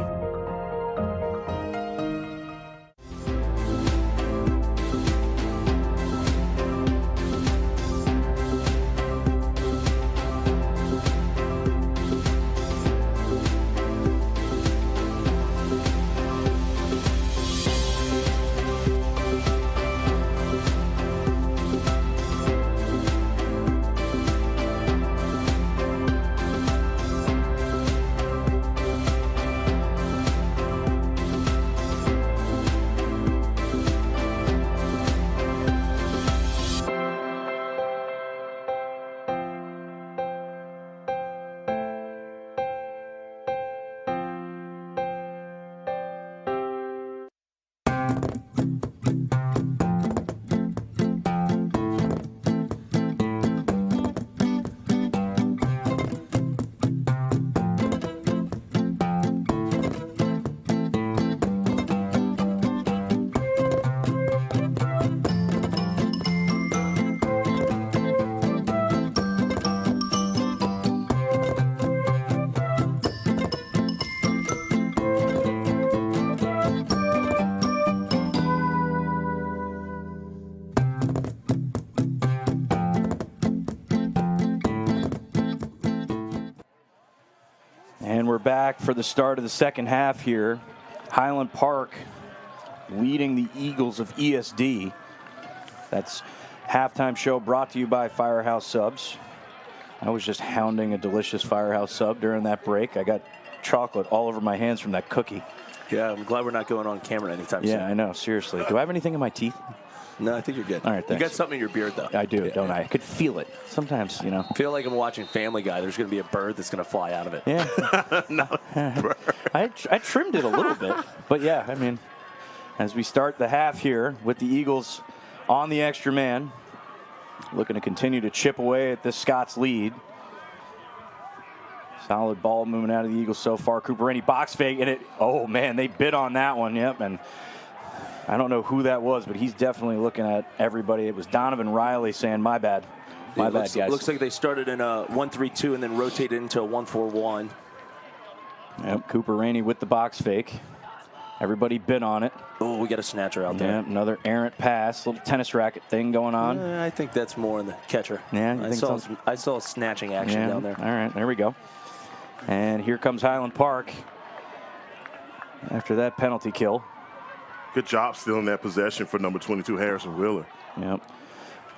back for the start of the second half here. Highland Park leading the Eagles of ESD. That's halftime show brought to you by Firehouse Subs. I was just hounding a delicious Firehouse Sub during that break. I got chocolate all over my hands from that cookie. Yeah, I'm glad we're not going on camera anytime soon. Yeah, I know, seriously. Do I have anything in my teeth? No, I think you're good. All right, thanks. You got something in your beard, though. I do, don't I? I could feel it. Sometimes, you know. I feel like I'm watching Family Guy. There's going to be a bird that's going to fly out of it. Yeah. Not a bird. I trimmed it a little bit. But, yeah, I mean, as we start the half here with the Eagles on the extra man, looking to continue to chip away at this Scots lead. Solid ball moving out of the Eagles so far. Cooper Rainey box fake, and oh, man, they bit on that one. Yep, and I don't know who that was, but he's definitely looking at everybody. It was Donovan Riley saying, my bad. My bad, guys. Looks like they started in a 1-3-2 and then rotated into a 1-4-1. Yep, Cooper Rainey with the box fake. Everybody bit on it. Oh, we got a snatcher out there. Yeah, another errant pass, little tennis racket thing going on. I think that's more in the catcher. Yeah, I saw snatching action down there. All right, there we go. And here comes Highland Park after that penalty kill. Good job stealing that possession for number 22, Harrison Wheeler. Yep.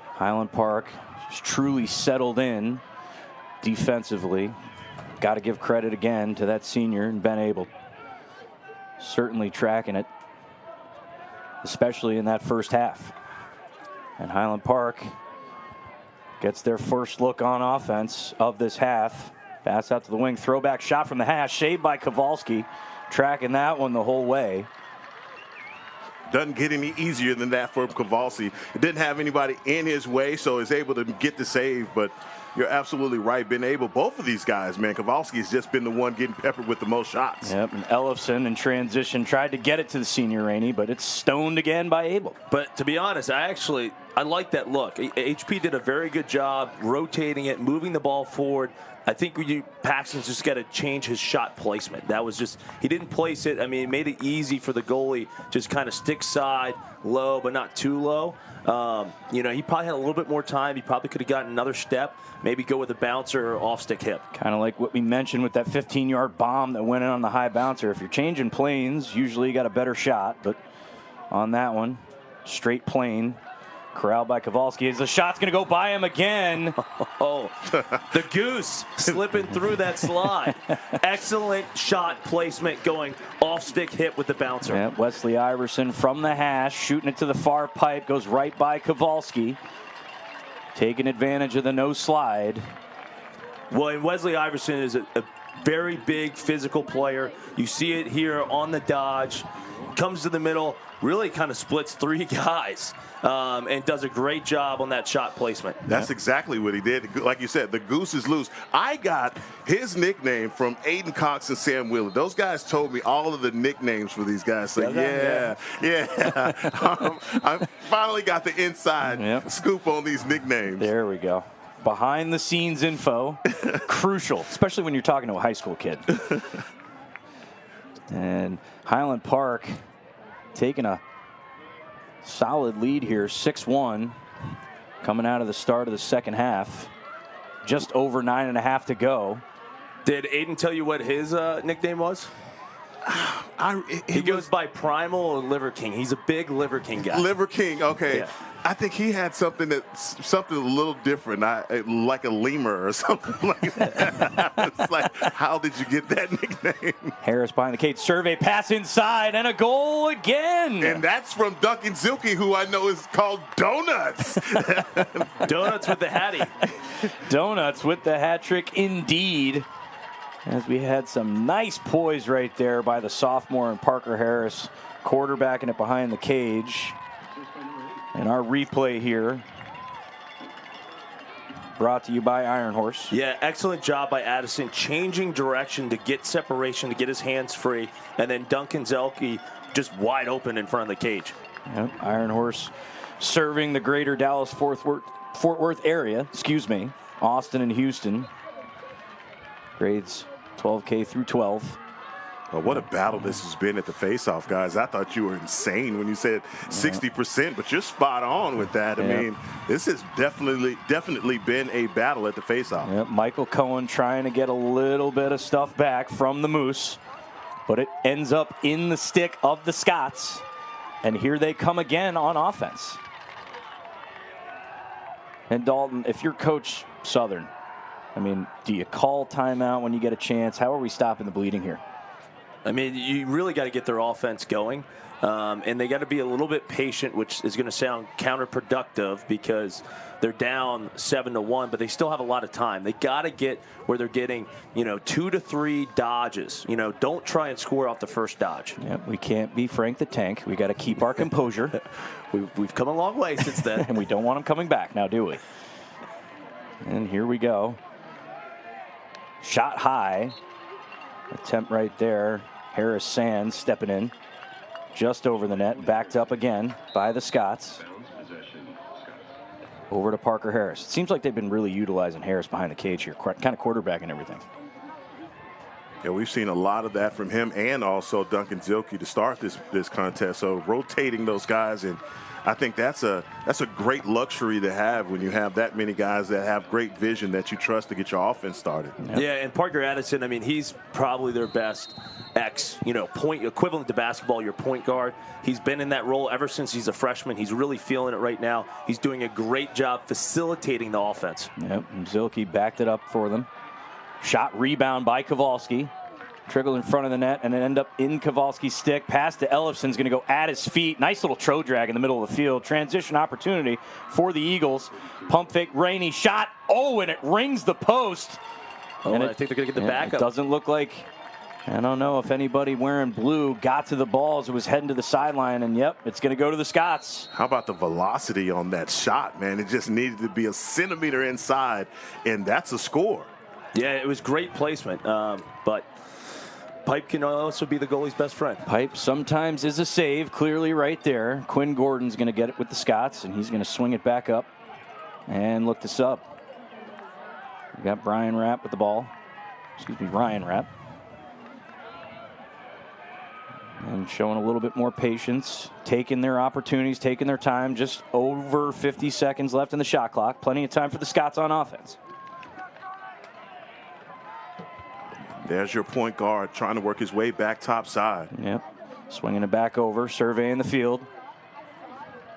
Highland Park is truly settled in defensively. Got to give credit again to that senior and Ben Abel. Certainly tracking it, especially in that first half. And Highland Park gets their first look on offense of this half. Pass out to the wing, throwback shot from the hash, saved by Kowalski. Tracking that one the whole way. Doesn't get any easier than that for Kowalski. It didn't have anybody in his way, so is able to get the save. But you're absolutely right, Ben Abel. Both of these guys, man, Kowalski has just been the one getting peppered with the most shots. Yep, and Ellefson in transition tried to get it to the senior Rainey, but it's stoned again by Abel. But to be honest, I like that look. HP did a very good job rotating it, moving the ball forward. I think Paxton's just got to change his shot placement. That was just, he didn't place it. I mean, it made it easy for the goalie, just kind of stick side, low, but not too low. You know, he probably had a little bit more time. He probably could have gotten another step, maybe go with a bouncer or off-stick hip. Kind of like what we mentioned with that 15-yard bomb that went in on the high bouncer. If you're changing planes, usually you got a better shot, but on that one, straight plane. Corralled by Kowalski. The shot's going to go by him again. Oh, the goose slipping through that slide. Excellent shot placement going off stick hit with the bouncer. Yeah, Wesley Iverson from the hash, shooting it to the far pipe, goes right by Kowalski. Taking advantage of the no slide. Well, and Wesley Iverson is a very big physical player. You see it here on the dodge. Comes to the middle, really kind of splits three guys. And does a great job on that shot placement. That's exactly what he did. Like you said, the goose is loose. I got his nickname from Aiden Cox and Sam Wheeler. Those guys told me all of the nicknames for these guys. So yeah. I finally got the inside scoop on these nicknames. There we go. Behind the scenes info, crucial, especially when you're talking to a high school kid. And Highland Park taking a solid lead here, 6-1, coming out of the start of the second half. Just over 9.5 to go. Did Aiden tell you what his nickname was? He goes by Primal or Liver King. He's a big Liver King guy. Liver King, okay. Yeah. I think he had something a little different, like a lemur or something like that. It's like, how did you get that nickname? Harris behind the cage, survey, pass inside, and a goal again. And that's from Duncan Zilke, who I know is called Donuts. Donuts with the hattie. Donuts with the hat trick indeed. As we had some nice poise right there by the sophomore and Parker Harris, quarterbacking it behind the cage. And our replay here, brought to you by Iron Horse. Yeah, excellent job by Addison, changing direction to get separation, to get his hands free, and then Duncan Zelke just wide open in front of the cage. Yep, Iron Horse serving the greater Dallas-Fort Worth area, Austin and Houston. Grades 12K through 12. Well, what a battle this has been at the face-off, guys. I thought you were insane when you said 60%, but you're spot on with that. I mean, this has definitely been a battle at the face-off. Yep, Michael Cohen trying to get a little bit of stuff back from the Moose, but it ends up in the stick of the Scots. And here they come again on offense. And Dalton, if you're Coach Southern, I mean, do you call timeout when you get a chance? How are we stopping the bleeding here? I mean, you really got to get their offense going, and they got to be a little bit patient, which is going to sound counterproductive because they're down 7-1, but they still have a lot of time. They got to get where they're getting, 2 to 3 dodges. Don't try and score off the first dodge. Yep, we can't be Frank the Tank. We got to keep our composure. We've come a long way since then. And we don't want them coming back now, do we? And here we go. Shot high. Attempt right there. Harris Sands stepping in. Just over the net. Backed up again by the Scots. Over to Parker Harris. It seems like they've been really utilizing Harris behind the cage here. Kind of quarterbacking everything. Yeah, we've seen a lot of that from him and also Duncan Zilke to start this contest. So rotating those guys, and I think that's a great luxury to have when you have that many guys that have great vision that you trust to get your offense started. Yep. Yeah, and Parker Addison, I mean, he's probably their best point equivalent to basketball, your point guard. He's been in that role ever since he's a freshman. He's really feeling it right now. He's doing a great job facilitating the offense. Yep, and Zilke backed it up for them. Shot rebound by Kowalski. Trickled in front of the net and then end up in Kowalski's stick. Pass to Ellefson's going to go at his feet. Nice little toe drag in the middle of the field. Transition opportunity for the Eagles. Pump fake, Rainey shot. Oh, and it rings the post. And I think they're going to get the backup. It doesn't look like, I don't know if anybody wearing blue got to the ball as it was heading to the sideline. And, yep, it's going to go to the Scots. How about the velocity on that shot, man? It just needed to be a centimeter inside, and that's a score. Yeah, it was great placement, but Pipe can also be the goalie's best friend. Pipe sometimes is a save, clearly right there. Quinn Gordon's going to get it with the Scots, and he's going to swing it back up and look this up. We got Brian Rapp with the ball. Ryan Rapp. And showing a little bit more patience, taking their opportunities, taking their time. Just over 50 seconds left in the shot clock. Plenty of time for the Scots on offense. There's your point guard trying to work his way back top side. Yep. Swinging it back over, surveying the field.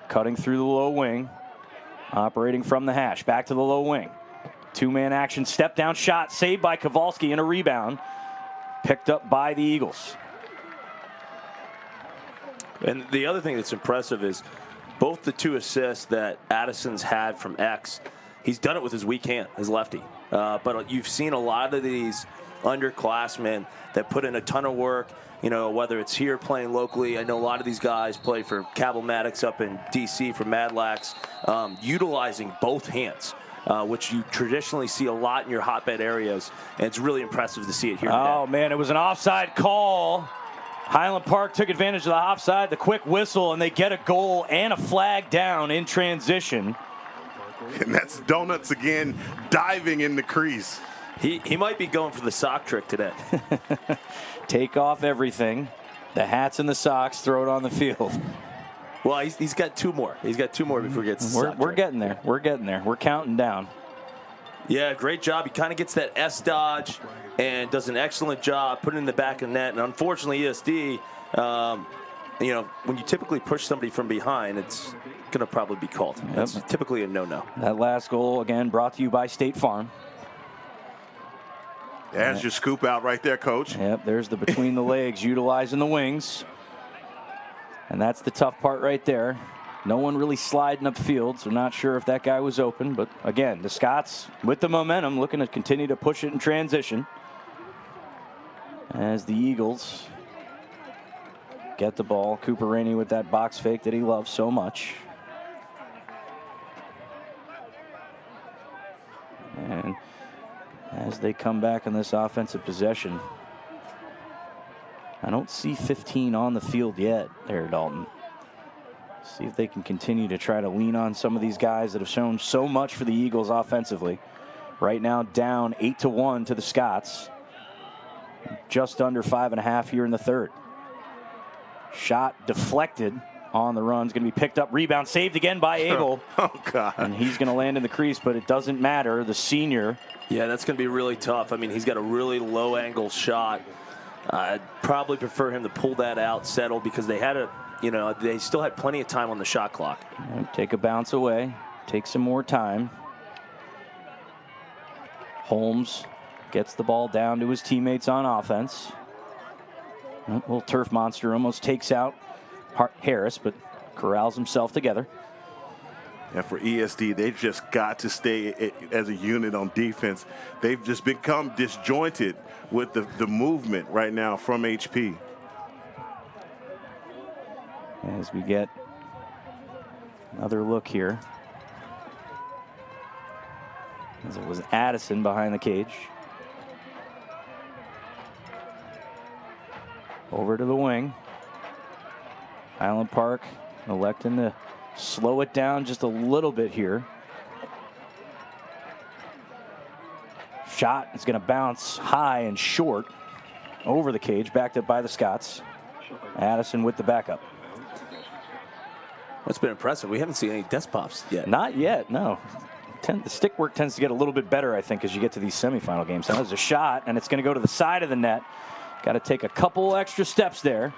Cutting through the low wing. Operating from the hash. Back to the low wing. Two-man action. Step down shot. Saved by Kowalski and a rebound. Picked up by the Eagles. And the other thing that's impressive is both the 2 assists that Addison's had from X, he's done it with his weak hand, his lefty. But you've seen a lot of these underclassmen that put in a ton of work, whether it's here playing locally. I know a lot of these guys play for Cabell Maddox up in D.C. for Madlax, utilizing both hands, which you traditionally see a lot in your hotbed areas, and it's really impressive to see it here. Oh, man, it was an offside call. Highland Park took advantage of the offside, the quick whistle, and they get a goal and a flag down in transition. And that's Donuts again, diving in the crease. He might be going for the sock trick today. Take off everything. The hats and the socks, throw it on the field. Well, he's got 2 more. He's got 2 more before he gets the sock We're trick. getting there. We're getting there. We're counting down. Yeah, great job. He kind of gets that S dodge and does an excellent job putting it in the back of the net. And unfortunately, ESD, when you typically push somebody from behind, it's going to probably be called. Yep. That's typically a no-no. That last goal, again, brought to you by State Farm. There's your scoop out right there, Coach. Yep, there's the between the legs, utilizing the wings. And that's the tough part right there. No one really sliding upfield, so not sure if that guy was open. But, again, the Scots, with the momentum, looking to continue to push it in transition. As the Eagles get the ball. Cooper Rainey with that box fake that he loves so much. And as they come back on this offensive possession, I don't see 15 on the field yet there, Dalton. See if they can continue to try to lean on some of these guys that have shown so much for the Eagles offensively. Right now down 8-1 to the Scots. Just under 5.5 here in the third. Shot deflected on the run. Is going to be picked up. Rebound saved again by Abel. Oh, God. And he's going to land in the crease, but it doesn't matter. The senior. Yeah, that's going to be really tough. I mean, he's got a really low angle shot. I'd probably prefer him to pull that out, settle, because they had they still had plenty of time on the shot clock. Take a bounce away. Take some more time. Holmes gets the ball down to his teammates on offense. Little turf monster almost takes out Harris, but corrals himself together. And for ESD, they've just got to stay as a unit on defense. They've just become disjointed with the movement right now from HP. As we get another look here. As it was Addison behind the cage. Over to the wing. Highland Park electing to slow it down just a little bit here. Shot is going to bounce high and short over the cage, backed up by the Scots. Addison with the backup. That's been impressive. We haven't seen any desk pops yet. Not yet, no. The stick work tends to get a little bit better, I think, as you get to these semifinal games. Now there's a shot, and it's going to go to the side of the net. Got to take a couple extra steps there.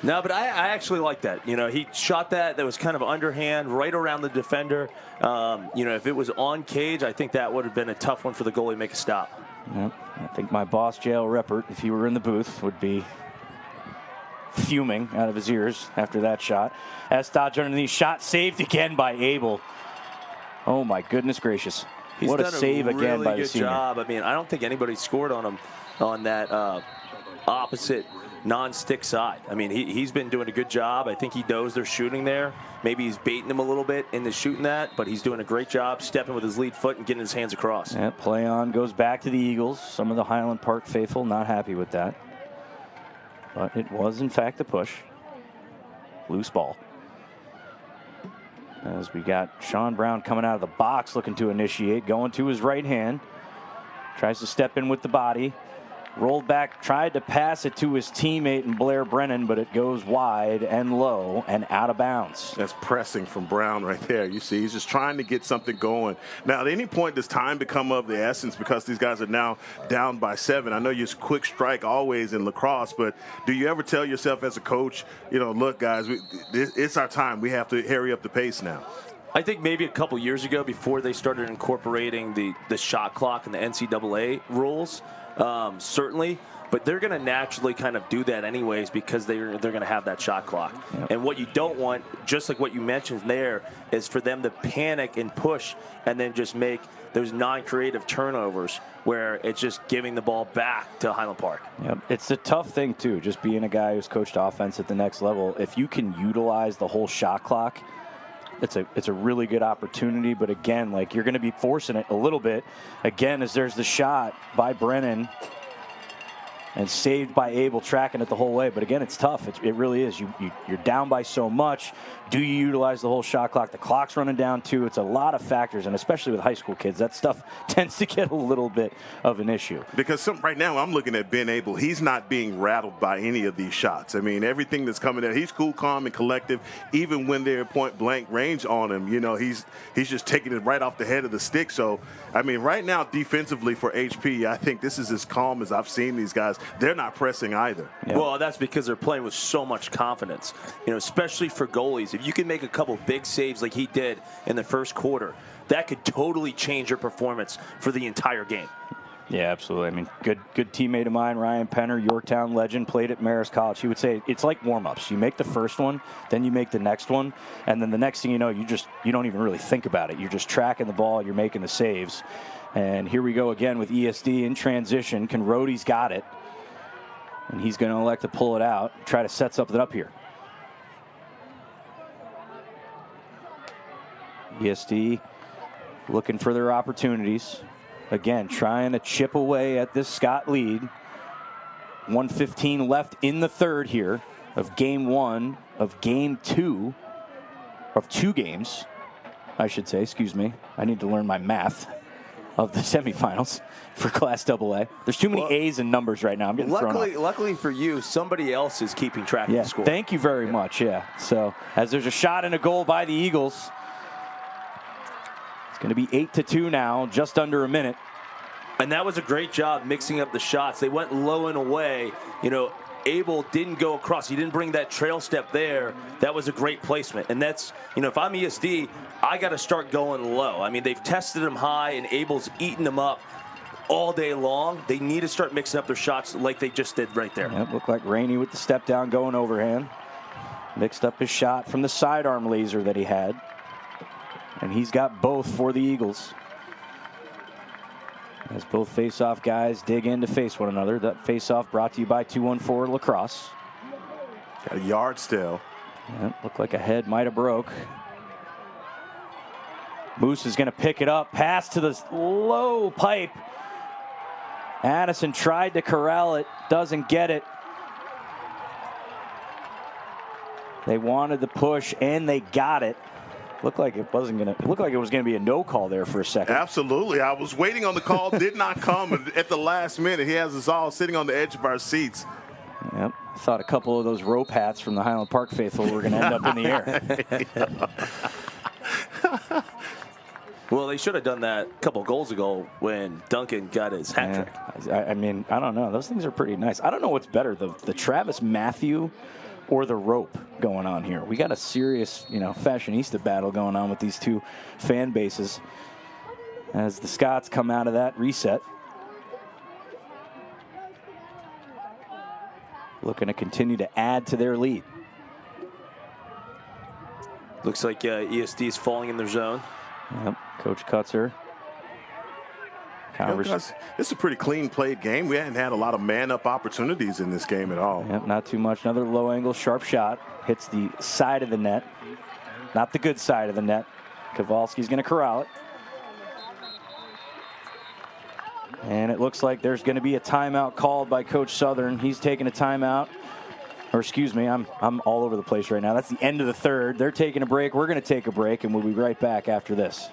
No, but I actually like that. He shot that was kind of underhand, right around the defender. If it was on cage, I think that would have been a tough one for the goalie to make a stop. Yep. I think my boss, J.L. Reppert, if he were in the booth, would be fuming out of his ears after that shot. As dodge underneath, shot saved again by Abel. Oh, my goodness gracious. What a save again by the senior. Job. I mean, I don't think anybody scored on him on that opposite non-stick side. I mean, he's been doing a good job. I think he knows they're shooting there. Maybe he's baiting him a little bit into shooting that, but he's doing a great job stepping with his lead foot and getting his hands across. Yeah, play on goes back to the Eagles. Some of the Highland Park faithful not happy with that. But it was, in fact, a push. Loose ball. As we got Sean Brown coming out of the box looking to initiate, going to his right hand. Tries to step in with the body. Rolled back, tried to pass it to his teammate and Blair Brennan, but it goes wide and low and out of bounds. That's pressing from Brown right there. You see, he's just trying to get something going. Now, at any point, does time become of the essence because these guys are now down by 7? I know you use quick strike always in lacrosse, but do you ever tell yourself as a coach, look, guys, it's our time. We have to hurry up the pace now? I think maybe a couple years ago, before they started incorporating the shot clock and the NCAA rules, certainly, but they're going to naturally kind of do that anyways because they're going to have that shot clock. Yep. And what you don't want, just like what you mentioned there, is for them to panic and push and then just make those non-creative turnovers where it's just giving the ball back to Highland Park. Yep. It's a tough thing, too, just being a guy who's coached offense at the next level. If you can utilize the whole shot clock, it's a really good opportunity, but again, like, you're going to be forcing it a little bit. Again, as there's the shot by Brennan and saved by Abel, tracking it the whole way. But again, it's tough. It really is. You're down by so much. Do you utilize the whole shot clock? The clock's running down too. It's a lot of factors, and especially with high school kids, that stuff tends to get a little bit of an issue. Because right now I'm looking at Ben Abel. He's not being rattled by any of these shots. I mean, everything that's coming there, he's cool, calm, and collective. Even when they're point blank range on him, he's just taking it right off the head of the stick. So, I mean, right now defensively for HP, I think this is as calm as I've seen these guys. They're not pressing either. Yeah. Well, that's because they're playing with so much confidence, especially for goalies. If you can make a couple big saves like he did in the first quarter, that could totally change your performance for the entire game. Yeah, absolutely. I mean, good teammate of mine, Ryan Penner, Yorktown legend, played at Marist College. He would say it's like warm-ups. You make the first one, then you make the next one, and then the next thing you know, you don't even really think about it. You're just tracking the ball, you're making the saves. And here we go again with ESD in transition. Conrody's got it, and he's going to elect to pull it out, try to set something up here. ESD looking for their opportunities. Again, trying to chip away at this Scott lead. 1:15 left in the third here of game 1 of game 2 of 2 games, I should say. Excuse me. I need to learn my math. of the semifinals for Class AA. There's too many A's and numbers right now. I'm getting thrown off. Luckily for you, somebody else is keeping track of the score. Thank you very much. Yeah. So as there's a shot and a goal by the Eagles, it's going to be 8-2 now, just under a minute. And that was a great job mixing up the shots. They went low and away. You know, Abel didn't go across. He didn't bring that trail step there. That was a great placement. And that's, you know, if I'm ESD, I got to start going low. I mean, they've tested him high, and Abel's eating them up all day long. They need to start mixing up their shots like they just did right there. Yep, looked like Rainey with the step down going overhand. Mixed up his shot from the sidearm laser that he had. And he's got both for the Eagles. As both face-off guys dig in to face one another. That face-off brought to you by 214 Lacrosse. Got a yard still. Yep, looked like a head might have broke. Moose is going to pick it up. Pass to the low pipe. Addison tried to corral it. Doesn't get it. They wanted the push, and they got it. Looked like it wasn't going to. It looked like it was going to be a no call there for a second. Absolutely. I was waiting on the call. Did not come. And at the last minute, he has us all sitting on the edge of our seats. Yep. I thought a couple of those rope hats from the Highland Park faithful were going to end up in the air. Well, they should have done that a couple goals ago when Duncan got his hat trick. I mean, I don't know. Those things are pretty nice. I don't know what's better, the Travis Matthew or the rope going on here. We got a serious, fashionista battle going on with these two fan bases as the Scots come out of that reset. Looking to continue to add to their lead. Looks like ESD is falling in their zone. Yep, Coach Kutzer. This is a pretty clean played game. We hadn't had a lot of man-up opportunities in this game at all. Yep, not too much. Another low-angle, sharp shot. Hits the side of the net. Not the good side of the net. Kowalski's going to corral it. And it looks like there's going to be a timeout called by Coach Southern. He's taking a timeout. Or excuse me, I'm all over the place right now. That's the end of the third. They're taking a break. We're going to take a break, and we'll be right back after this.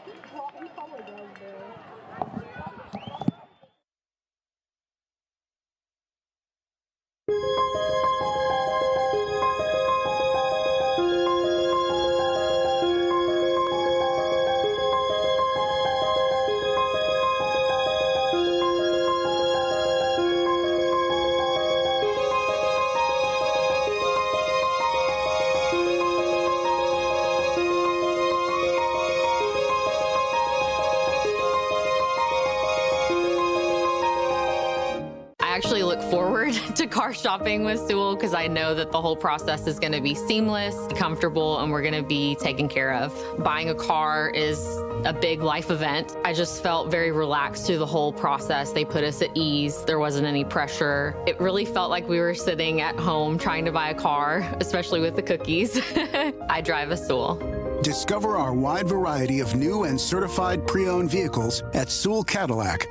To car shopping with Sewell because I know that the whole process is going to be seamless, comfortable, and we're going to be taken care of. Buying a car is a big life event. I just felt very relaxed through the whole process. They put us at ease. There wasn't any pressure. It really felt like we were sitting at home trying to buy a car, especially with the cookies. I drive a Sewell. Discover our wide variety of new and certified pre-owned vehicles at Sewell Cadillac.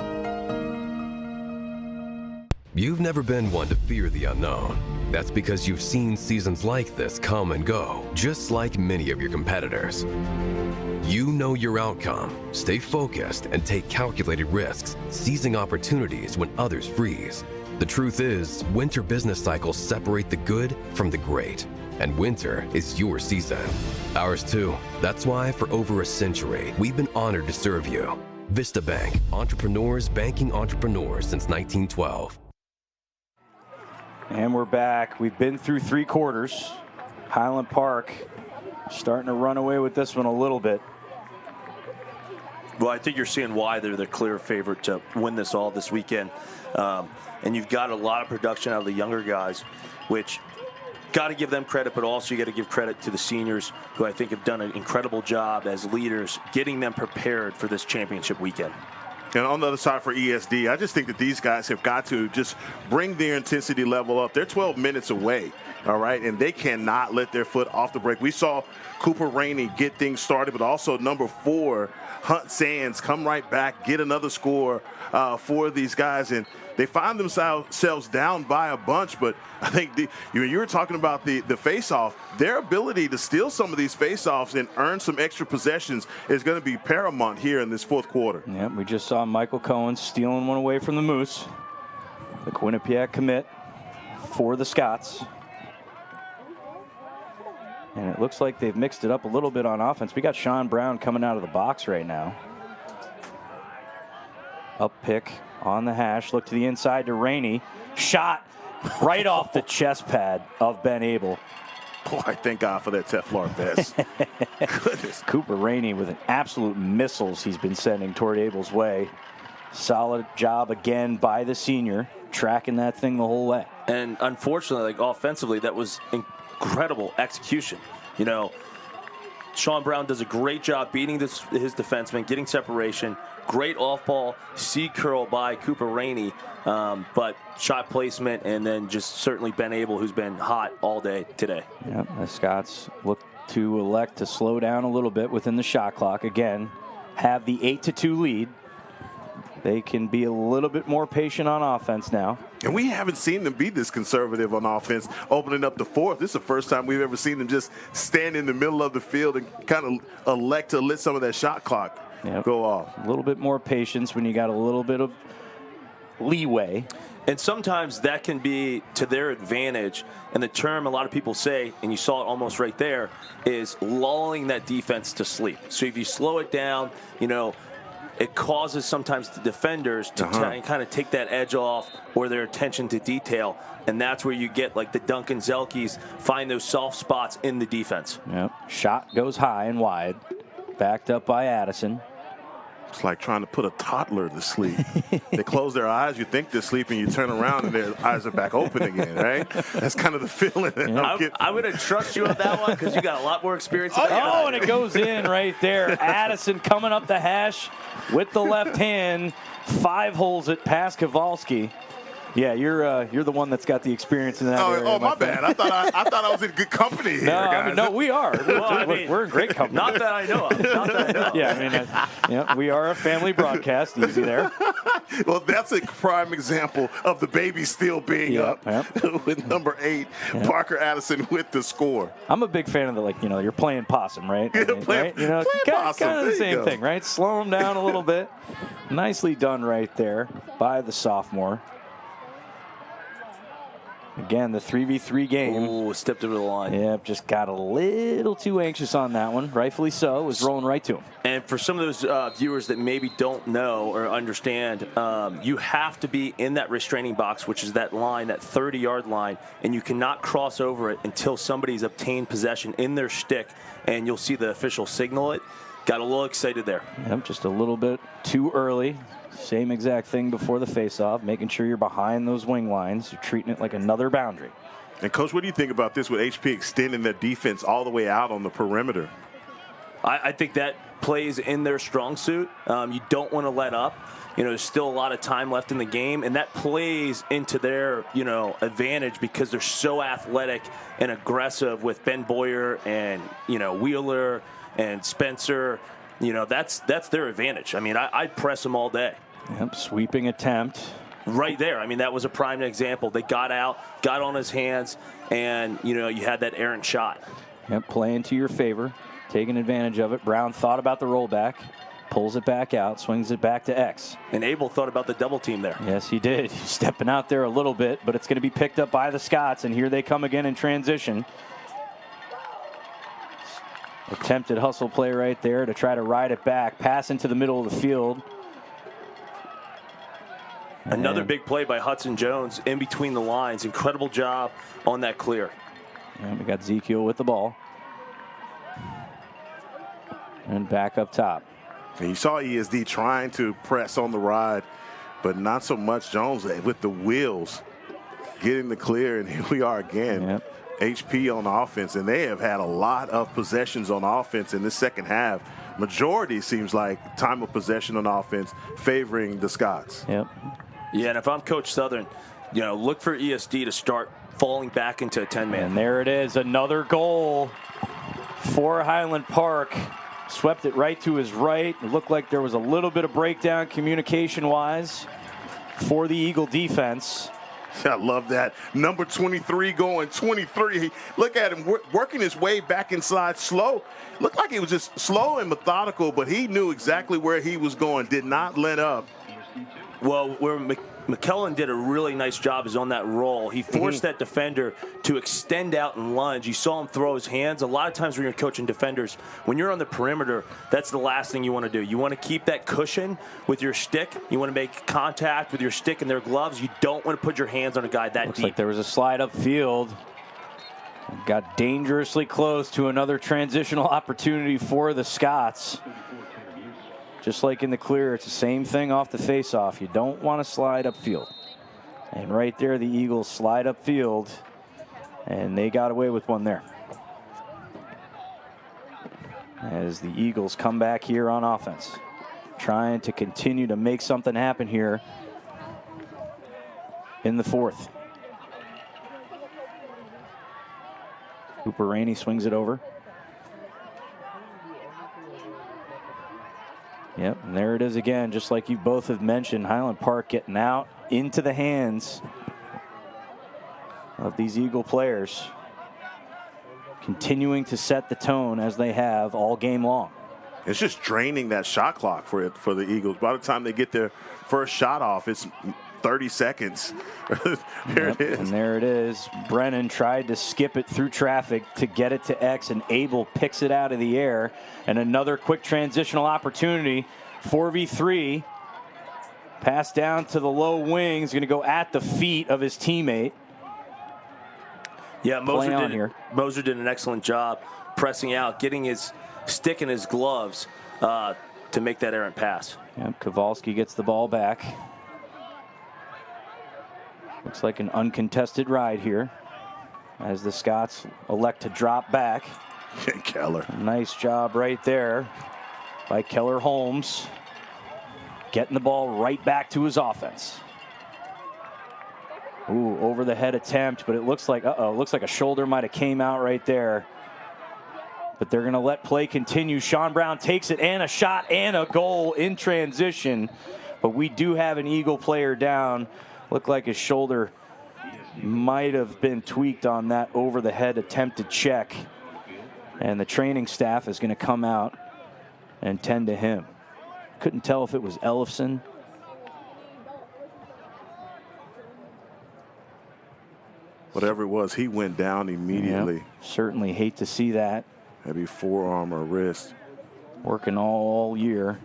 You've never been one to fear the unknown. That's because you've seen seasons like this come and go, just like many of your competitors. You know your outcome, stay focused, and take calculated risks, seizing opportunities when others freeze. The truth is, winter business cycles separate the good from the great, and winter is your season. Ours too. That's why for over a century, we've been honored to serve you. Vista Bank, entrepreneurs banking entrepreneurs since 1912. And we're back. We've been through three quarters. Highland Park starting to run away with this one a little bit. Well, I think you're seeing why they're the clear favorite to win this all this weekend. And you've got a lot of production out of the younger guys, which got to give them credit, but also you got to give credit to the seniors who I think have done an incredible job as leaders, getting them prepared for this championship weekend. And on the other side for ESD, I just think that these guys have got to just bring their intensity level up. They're 12 minutes away, all right, and they cannot let their foot off the brake. We saw Cooper Rainey get things started, but also number 4, Hunt Sands, come right back, get another score for these guys. And they find themselves down by a bunch. But I think you were talking about the face-off. Their ability to steal some of these face-offs and earn some extra possessions is going to be paramount here in this fourth quarter. Yep, we just saw Michael Cohen stealing one away from the Moose. The Quinnipiac commit for the Scots. And it looks like they've mixed it up a little bit on offense. We got Sean Brown coming out of the box right now. Up pick on the hash. Look to the inside to Rainey. Shot right off the chest pad of Ben Abel. Boy, thank God for that Teflon vest. Goodness. Cooper Rainey with an absolute missiles he's been sending toward Abel's way. Solid job again by the senior, tracking that thing the whole way. And unfortunately, like offensively, that was incredible execution. You know, Sean Brown does a great job beating his defenseman, getting separation. Great off-ball seed curl by Cooper Rainey, but shot placement, and then just certainly Ben Abel, who's been hot all day today. Yep, the Scots look to elect to slow down a little bit within the shot clock. Again, have the 8-2 lead. They can be a little bit more patient on offense now. And we haven't seen them be this conservative on offense, opening up the fourth. This is the first time we've ever seen them just stand in the middle of the field and kind of elect to let some of that shot clock go off. A little bit more patience when you got a little bit of leeway. And sometimes that can be to their advantage. And the term a lot of people say, and you saw it almost right there, is lulling that defense to sleep. So if you slow it down, you know, it causes sometimes the defenders to kind of take that edge off or their attention to detail. And that's where you get like the Duncan Zelkis find those soft spots in the defense. Yep. Shot goes high and wide. Backed up by Addison. It's like trying to put a toddler to sleep. They close their eyes, you think they're sleeping, you turn around and their eyes are back open again, right? That's kind of the feeling that I'm going to trust you on that one because you got a lot more experience. Oh, and it goes in right there. Addison coming up the hash with the left hand. 5 holes it past Kowalski. Yeah, you're the one that's got the experience in that area. Oh, my bad. I thought I was in good company here, guys. I mean, no, we are. We're in great company. Not that I know of. Yeah, I mean, we are a family broadcast. Easy there. Well, that's a prime example of the baby still being up with number 8, Parker Addison with the score. I'm a big fan of you're playing possum, right? Playing possum. Kind of the same thing, right? Slow them down a little bit. Nicely done right there by the sophomore. Again, the 3v3 game. Ooh, stepped over the line. Yep, just got a little too anxious on that one. Rightfully so. Was rolling right to him. And for some of those viewers that maybe don't know or understand, you have to be in that restraining box, which is that line, that 30-yard line, and you cannot cross over it until somebody's obtained possession in their stick, and you'll see the official signal it. Got a little excited there. Yep, just a little bit too early. Same exact thing before the face-off, making sure you're behind those wing lines. You're treating it like another boundary. And, Coach, what do you think about this with HP extending their defense all the way out on the perimeter? I think that plays in their strong suit. You don't want to let up. You know, there's still a lot of time left in the game, and that plays into their, advantage because they're so athletic and aggressive with Ben Boyer and, Wheeler and Spencer. That's their advantage. I mean, I'd press them all day. Yep, sweeping attempt. Right there. I mean, that was a prime example. They got out, got on his hands, and, you had that errant shot. Yep, playing to your favor, taking advantage of it. Brown thought about the rollback, pulls it back out, swings it back to X. And Abel thought about the double team there. Yes, he did. He's stepping out there a little bit, but it's going to be picked up by the Scots, and here they come again in transition. Attempted hustle play right there to try to ride it back. Pass into the middle of the field. Another big play by Hudson Jones in between the lines. Incredible job on that clear. And we got Ezekiel with the ball. And back up top. And you saw ESD trying to press on the ride, but not so much Jones with the wheels getting the clear, and here we are again. Yep. HP on offense, and they have had a lot of possessions on offense in this second half. Majority seems like time of possession on offense favoring the Scots. Yep. Yeah, and if I'm Coach Southern, look for ESD to start falling back into a 10-man. And there it is, another goal for Highland Park. Swept it right to his right. It looked like there was a little bit of breakdown communication-wise for the Eagle defense. I love that. Number 23 going 23. Look at him working his way back inside slow. Looked like it was just slow and methodical, but he knew exactly where he was going, did not let up. Well, where McKellen did a really nice job is on that roll. He forced that defender to extend out and lunge. You saw him throw his hands. A lot of times when you're coaching defenders, when you're on the perimeter, that's the last thing you want to do. You want to keep that cushion with your stick. You want to make contact with your stick and their gloves. You don't want to put your hands on a guy that Looks deep. like there was a slide upfield. Got dangerously close to another transitional opportunity for the Scots. Just like in the clear, it's the same thing off the face-off. You don't want to slide upfield. And right there, the Eagles slide upfield, and they got away with one there. As the Eagles come back here on offense, trying to continue to make something happen here in the fourth. Cooper Rainey swings it over. Yep, and there it is again, just like you both have mentioned. Highland Park getting out into the hands of these Eagle players, continuing to set the tone as they have all game long. It's just draining that shot clock for the Eagles. By the time they get their first shot off, it's 30 seconds. There it is. And there it is. Brennan tried to skip it through traffic to get it to X, and Abel picks it out of the air. And another quick transitional opportunity. 4v3. Pass down to the low wings. Going to go at the feet of his teammate. Yeah, Moser did an excellent job pressing out, getting his stick in his gloves to make that errant pass. Yep, Kowalski gets the ball back. Looks like an uncontested ride here as the Scots elect to drop back. Keller. Nice job right there by Keller Holmes, getting the ball right back to his offense. Ooh, over the head attempt, but it looks like, looks like a shoulder might have came out right there. But they're going to let play continue. Sean Brown takes it, and a shot and a goal in transition. But we do have an Eagle player down. Looked like his shoulder might have been tweaked on that over-the-head attempted check. And the training staff is going to come out and tend to him. Couldn't tell if it was Ellefson. Whatever it was, he went down immediately. Yep, certainly hate to see that. Maybe forearm or wrist. Working all year.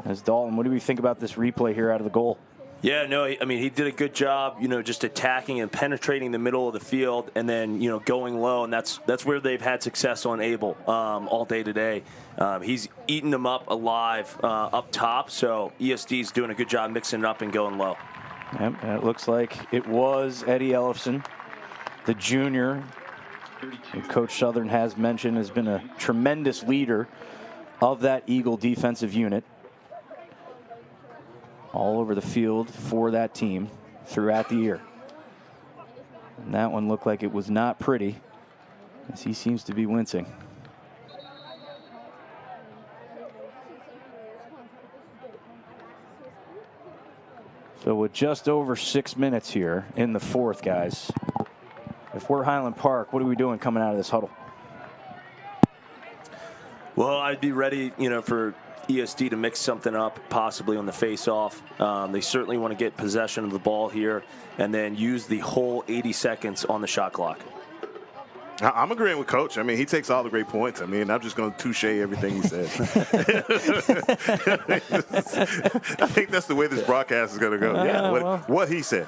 As Dalton, what do we think about this replay here out of the goal? Yeah, no, I mean, he did a good job, just attacking and penetrating the middle of the field and then, going low. And that's where they've had success on Abel all day today. He's eating them up alive up top. So ESD's doing a good job mixing it up and going low. Yep, and it looks like it was Eddie Ellefson, the junior, who Coach Southern has mentioned has been a tremendous leader of that Eagle defensive unit. All over the field for that team throughout the year. And that one looked like it was not pretty, as he seems to be wincing. So with just over 6 minutes here in the fourth, guys, if we're Highland Park, what are we doing coming out of this huddle? Well, I'd be ready, for ESD to mix something up, possibly on the face-off. They certainly want to get possession of the ball here and then use the whole 80 seconds on the shot clock. I'm agreeing with Coach. I mean, he takes all the great points. I mean, I'm just going to touche everything he said. I think that's the way this broadcast is going to go. What he said.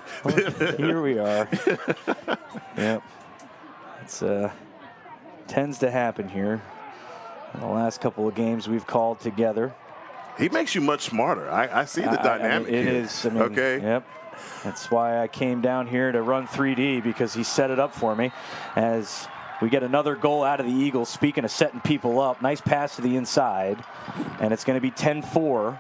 Here we are. Yep. It's tends to happen here. In the last couple of games we've called together. He makes you much smarter. I see the dynamic here. It is. Okay. Yep. That's why I came down here to run 3D, because he set it up for me. As we get another goal out of the Eagles. Speaking of setting people up, nice pass to the inside. And it's going to be 10-4.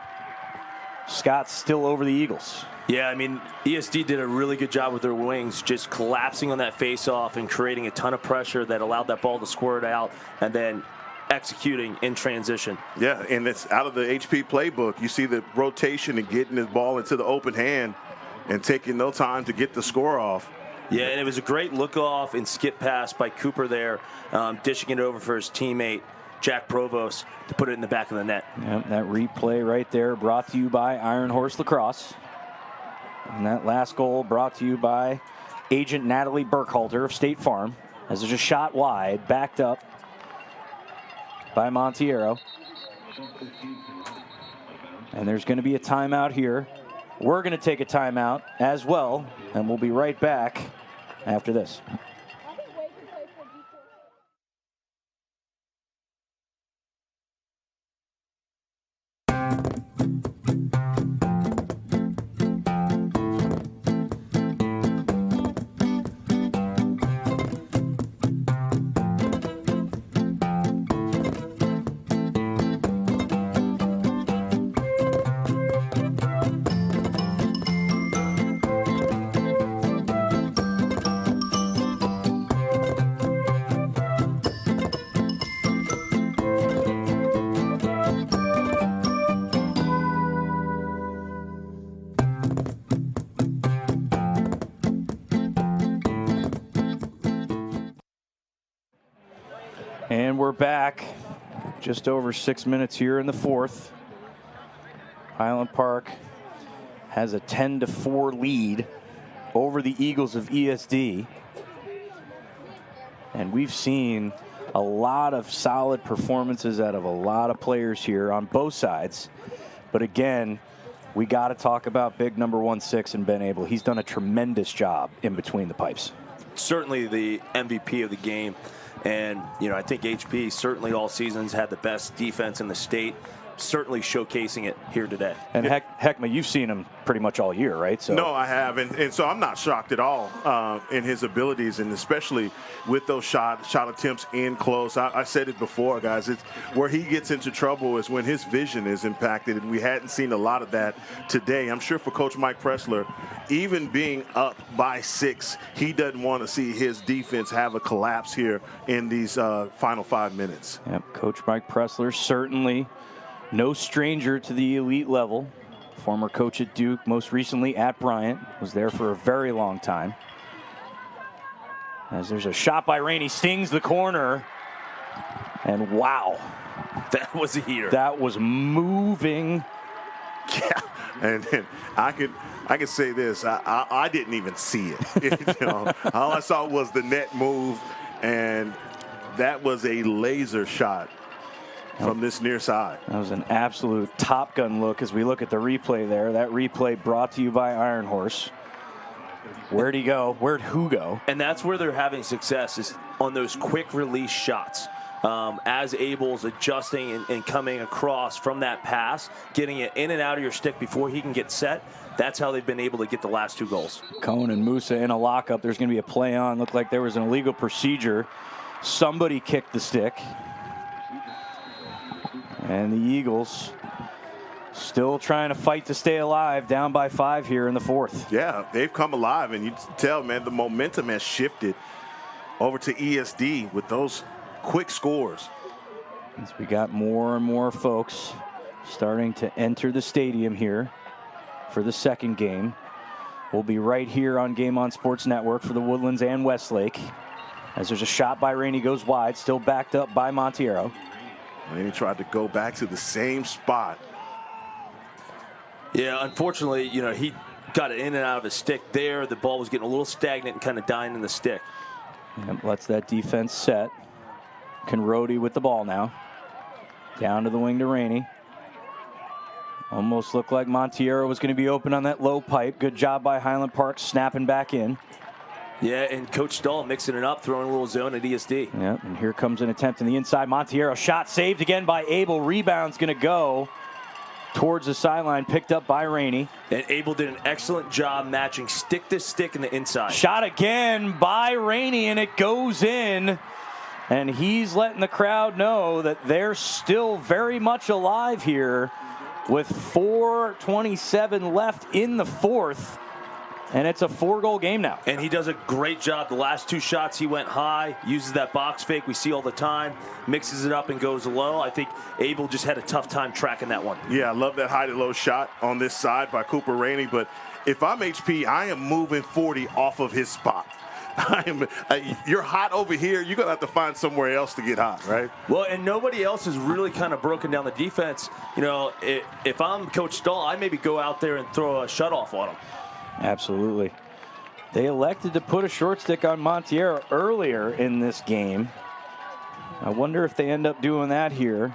Scott's still over the Eagles. Yeah, I mean, ESD did a really good job with their wings, just collapsing on that face-off and creating a ton of pressure that allowed that ball to squirt out and then executing in transition. Yeah, and it's out of the HP playbook. You see the rotation and getting the ball into the open hand. and taking no time to get the score off. Yeah, and it was a great look-off and skip pass by Cooper there, dishing it over for his teammate, Jack Provost, to put it in the back of the net. Yep, that replay right there brought to you by Iron Horse Lacrosse. And that last goal brought to you by Agent Natalie Burkhalter of State Farm. As there's a shot wide, backed up by Montiero. And there's going to be a timeout here. We're going to take a timeout as well, and we'll be right back after this. And we're back. Just over 6 minutes here in the fourth. Highland Park has a 10-4 lead over the Eagles of ESD. And we've seen a lot of solid performances out of a lot of players here on both sides. But again, we got to talk about big number 16 and Ben Abel. He's done a tremendous job in between the pipes. Certainly the MVP of the game. And, you know, I think HP certainly all seasons had the best defense in the state, certainly showcasing it here today. And Heckma, you've seen him pretty much all year, right? So. No, I have, and so I'm not shocked at all in his abilities, and especially with those shot attempts in close. I said it before, guys. It's where he gets into trouble is when his vision is impacted, and we hadn't seen a lot of that today. I'm sure for Coach Mike Pressler, even being up by 6, he doesn't want to see his defense have a collapse here in these final 5 minutes. Yep, Coach Mike Pressler certainly no stranger to the elite level. Former coach at Duke, most recently at Bryant, was there for a very long time. As there's a shot by Rainey, stings the corner, and wow. That was a heater. That was moving. Yeah, and I could say this, I didn't even see it. You know, all I saw was the net move, and that was a laser shot from this near side. That was an absolute Top Gun look as we look at the replay there. That replay brought to you by Iron Horse. Where'd he go? Where'd who go? And that's where they're having success, is on those quick release shots. As Abel's adjusting and coming across from that pass, getting it in and out of your stick before he can get set. That's how they've been able to get the last 2 goals. Cohen and Musa in a lockup. There's going to be a play on. Looked like there was an illegal procedure. Somebody kicked the stick. And the Eagles still trying to fight to stay alive, down by 5 here in the fourth. Yeah, they've come alive, and you tell, man, the momentum has shifted over to ESD with those quick scores. As we got more and more folks starting to enter the stadium here for the second game. We'll be right here on Game On Sports Network for the Woodlands and Westlake. As there's a shot by Rainey, goes wide, still backed up by Montiero. And he tried to go back to the same spot. Yeah, unfortunately, you know, he got it in and out of his stick there. The ball was getting a little stagnant and kind of dying in the stick. Yep, lets that defense set. Conrodi with the ball now. Down to the wing to Rainey. Almost looked like Montiero was going to be open on that low pipe. Good job by Highland Park snapping back in. Yeah, and Coach Stahl mixing it up, throwing a little zone at ESD. Yep, and here comes an attempt in the inside. Montiero shot saved again by Abel. Rebound's going to go towards the sideline, picked up by Rainey. And Abel did an excellent job matching stick to stick in the inside. Shot again by Rainey, and it goes in. And he's letting the crowd know that they're still very much alive here with 4:27 left in the fourth. And it's a 4-goal game now. And he does a great job. The last 2 shots, he went high, uses that box fake we see all the time, mixes it up and goes low. I think Abel just had a tough time tracking that one. Yeah, I love that high to low shot on this side by Cooper Rainey. But if I'm HP, I am moving 40 off of his spot. You're hot over here. You're going to have to find somewhere else to get hot, right? Well, and nobody else has really kind of broken down the defense. You know, if I'm Coach Stahl, I maybe go out there and throw a shutoff on him. Absolutely. They elected to put a short stick on Montiero earlier in this game. I wonder if they end up doing that here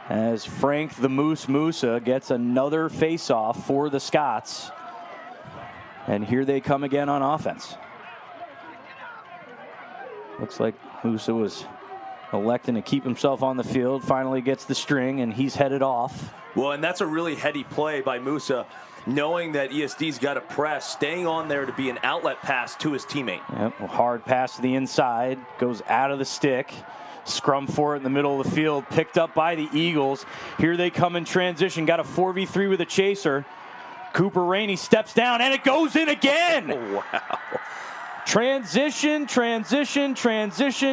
as Frank the Moose Musa gets another face-off for the Scots. And here they come again on offense. Looks like Musa was electing to keep himself on the field, finally gets the string, and he's headed off. Well, and that's a really heady play by Musa, knowing that ESD's got to press, staying on there to be an outlet pass to his teammate. Yep, a hard pass to the inside, goes out of the stick. Scrum for it in the middle of the field, picked up by the Eagles. Here they come in transition, got a 4v3 with a chaser. Cooper Rainey steps down, and it goes in again. Oh, wow. Transition,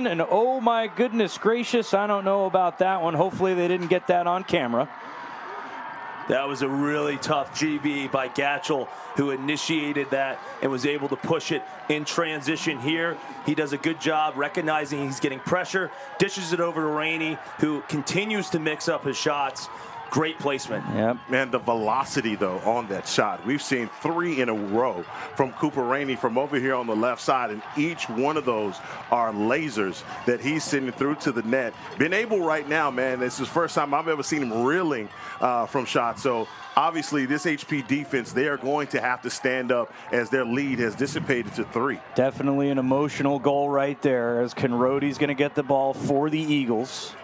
and oh my goodness gracious, I don't know about that one. Hopefully they didn't get that on camera. That was a really tough GB by Gatchel, who initiated that and was able to push it in transition here. He does a good job recognizing he's getting pressure, dishes it over to Rainey, who continues to mix up his shots. Great placement. Yep. Man, the velocity, though, on that shot. We've seen 3 in a row from Cooper Rainey from over here on the left side, and each one of those are lasers that he's sending through to the net. Been able right now, man, this is the first time I've ever seen him reeling from shots. So, obviously, this HP defense, they are going to have to stand up as their lead has dissipated to 3. Definitely an emotional goal right there as Conrody's going to get the ball for the Eagles.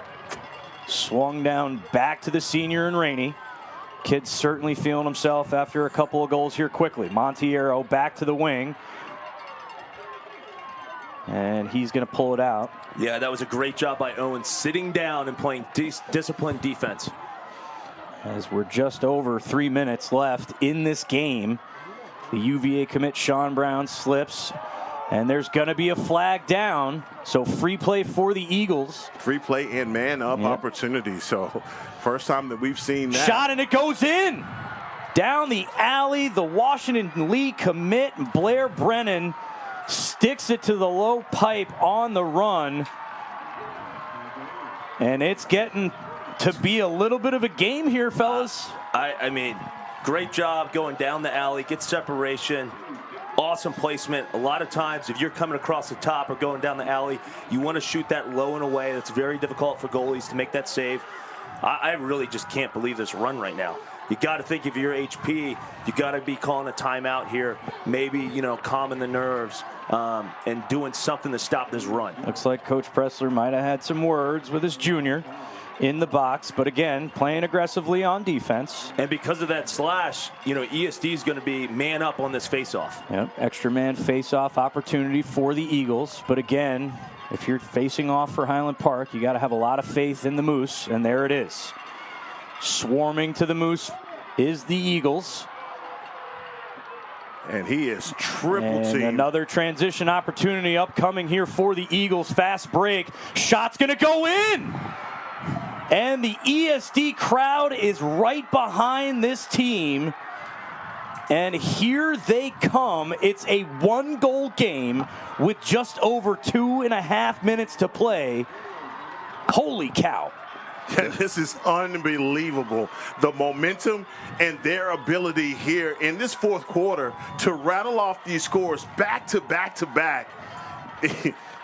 Swung down back to the senior and Rainey. Kid's certainly feeling himself after a couple of goals here quickly. Montiero back to the wing. And he's going to pull it out. Yeah, that was a great job by Owen, sitting down and playing disciplined defense. As we're just over 3 minutes left in this game, the UVA commit Sean Brown slips. And there's going to be a flag down. So free play for the Eagles. Free play and man-up opportunity. So first time that we've seen that. Shot and it goes in. Down the alley, the Washington Lee commit. Blair Brennan sticks it to the low pipe on the run. And it's getting to be a little bit of a game here, fellas. I mean, great job going down the alley, get separation. Awesome placement. A lot of times, if you're coming across the top or going down the alley, you want to shoot that low and away. That's very difficult for goalies to make that save. I really just can't believe this run right now. You got to think if you're HP, you got to be calling a timeout here. Maybe, you know, calming the nerves and doing something to stop this run. Looks like Coach Pressler might have had some words with his junior in the box, but again, playing aggressively on defense. And because of that slash, you know, ESD is going to be man up on this faceoff. Yep, extra man faceoff opportunity for the Eagles. But again, if you're facing off for Highland Park, you got to have a lot of faith in the Moose, and there it is. Swarming to the Moose is the Eagles. And he is triple team. Another transition opportunity upcoming here for the Eagles. Fast break. Shot's going to go in. And the ESD crowd is right behind this team. And here they come. It's a 1-goal game with just over 2.5 minutes to play. Holy cow. This is unbelievable. The momentum and their ability here in this fourth quarter to rattle off these scores back to back to back.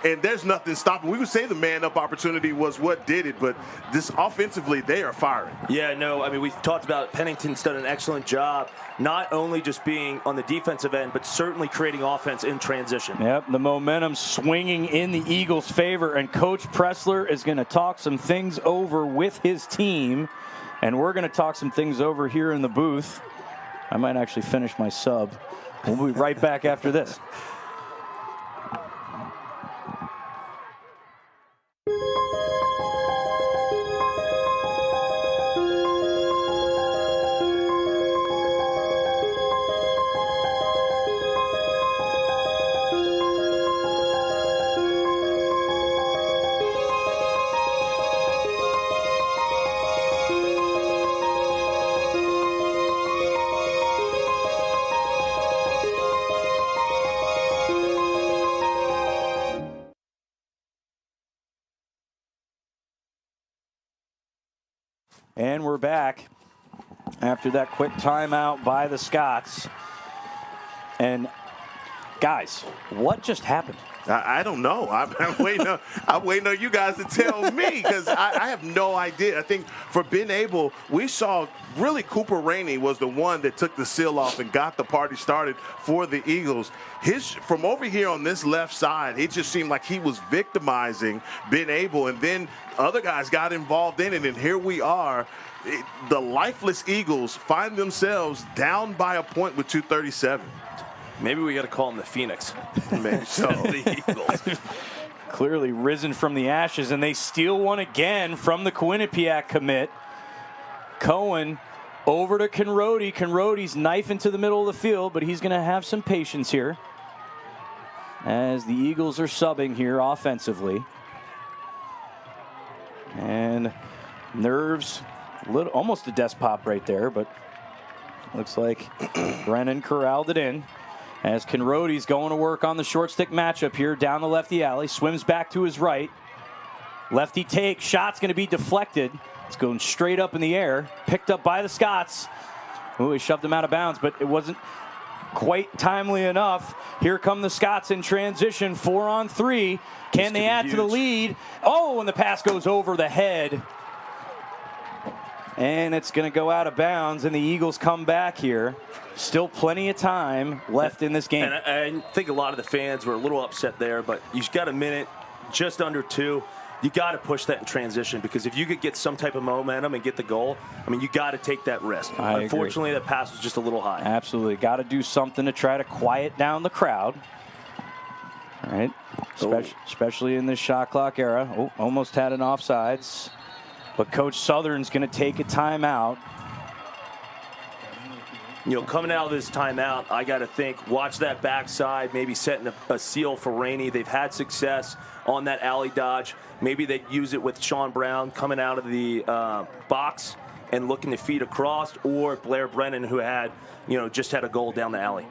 And there's nothing stopping. We would say the man-up opportunity was what did it, but this offensively, they are firing. Yeah, no, I mean, we've talked about Pennington's done an excellent job, not only just being on the defensive end, but certainly creating offense in transition. Yep, the momentum swinging in the Eagles' favor, and Coach Pressler is going to talk some things over with his team, and we're going to talk some things over here in the booth. I might actually finish my sub. We'll be right back after this. back after that quick timeout by the Scots. And guys, what just happened? I don't know. I'm waiting on you guys to tell me, because I have no idea. I think for Ben Abel, we saw really Cooper Rainey was the one that took the seal off and got the party started for the Eagles. From over here on this left side, it just seemed like he was victimizing Ben Abel, and then other guys got involved in it, and here we are. The lifeless Eagles find themselves down by a point with 2:37. Maybe we got to call him the Phoenix. Maybe so. The Eagles. Clearly risen from the ashes, and they steal one again from the Quinnipiac commit. Cohen over to Conrody. Conrody's knife into the middle of the field, but he's going to have some patience here as the Eagles are subbing here offensively. And nerves, almost a desk pop right there, but looks like Brennan corralled it in. As Conrody's going to work on the short stick matchup here down the lefty alley. Swims back to his right. Lefty take. Shot's going to be deflected. It's going straight up in the air. Picked up by the Scots. Oh, he shoved him out of bounds, but it wasn't quite timely enough. Here come the Scots in transition. 4-on-3. Can they add to the lead? Oh, and the pass goes over the head. And it's going to go out of bounds, and the Eagles come back here. Still plenty of time left in this game. And I think a lot of the fans were a little upset there, but you've got a minute, just under 2. You got to push that in transition, because if you could get some type of momentum and get the goal, I mean, you got to take that risk. Unfortunately, the pass was just a little high. Absolutely. Got to do something to try to quiet down the crowd. All right. Especially in this shot clock era. Oh, almost had an offsides. But Coach Southern's going to take a timeout. You know, coming out of this timeout, I got to think, watch that backside, maybe setting a seal for Rainey. They've had success on that alley dodge. Maybe they use it with Sean Brown coming out of the box and looking to feed across, or Blair Brennan, who had, just had a goal down the alley.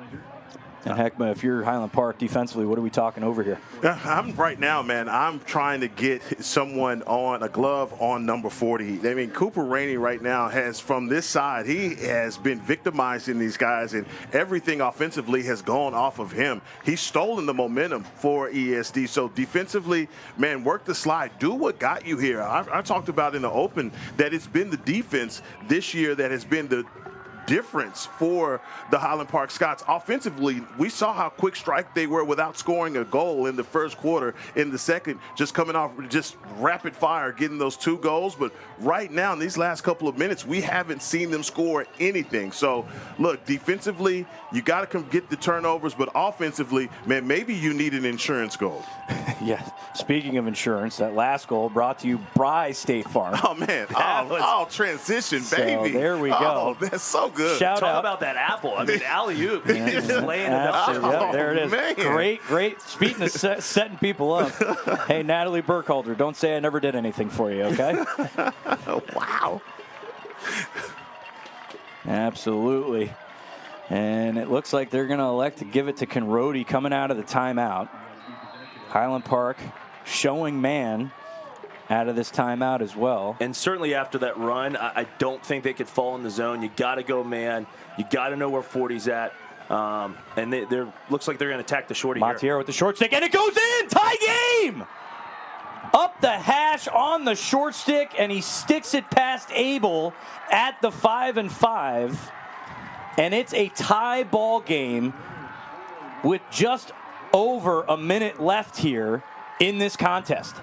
And Heckma, if you're Highland Park defensively, what are we talking over here? Right now, man, I'm trying to get someone on a glove on number 40. I mean, Cooper Rainey right now has, from this side, he has been victimizing these guys, and everything offensively has gone off of him. He's stolen the momentum for ESD. So defensively, man, work the slide. Do what got you here. I talked about in the open that it's been the defense this year that has been the difference for the Highland Park Scots. Offensively, we saw how quick strike they were without scoring a goal in the first quarter. In the second, just coming off just rapid fire, getting those 2 goals. But right now, in these last couple of minutes, we haven't seen them score anything. So, look, defensively, you got to get the turnovers, but offensively, man, maybe you need an insurance goal. Yeah. Speaking of insurance, that last goal brought to you by State Farm. Oh, man. Transition, baby. So there we go. Oh, that's so good. Shout Talk out about that apple. I mean, alley-oop. He's just laying it up. Yep, there it is. Man. Great. Speaking of setting people up. Hey, Natalie Burkhalter, don't say I never did anything for you, okay? Wow. Absolutely. And it looks like they're going to elect to give it to Conrody coming out of the timeout. Highland Park showing man out of this timeout as well. And certainly after that run, I don't think they could fall in the zone. You got to go man. You got to know where 40's at. And they looks like they're going to attack the shorty Montiero here. with the short stick, and it goes in! Tie game! Up the hash on the short stick, and he sticks it past Abel at the 5-5. And it's a tie ball game with just over a minute left here in this contest.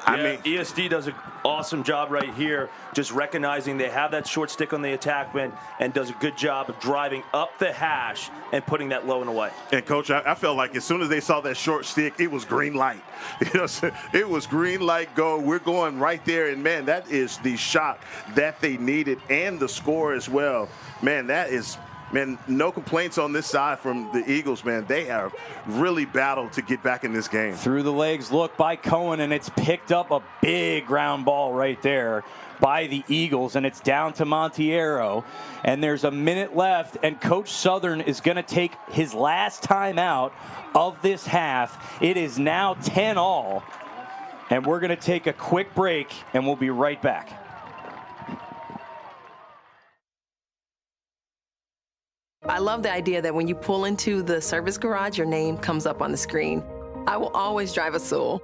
I mean, ESD does an awesome job right here, just recognizing they have that short stick on the attackman, and does a good job of driving up the hash and putting that low and away. And, Coach, I felt like as soon as they saw that short stick, it was green light. It was green light, go. We're going right there. And, man, that is the shot that they needed, and the score as well. Man, that is – man, no complaints on this side from the Eagles, man. They have really battled to get back in this game. Through the legs look by Cohen, and it's picked up a big ground ball right there by the Eagles, and it's down to Montiero. And there's a minute left, and Coach Southern is going to take his last time out of this half. It is now 10-all, and we're going to take a quick break, and we'll be right back. I love the idea that when you pull into the service garage, your name comes up on the screen. I will always drive a Sewell.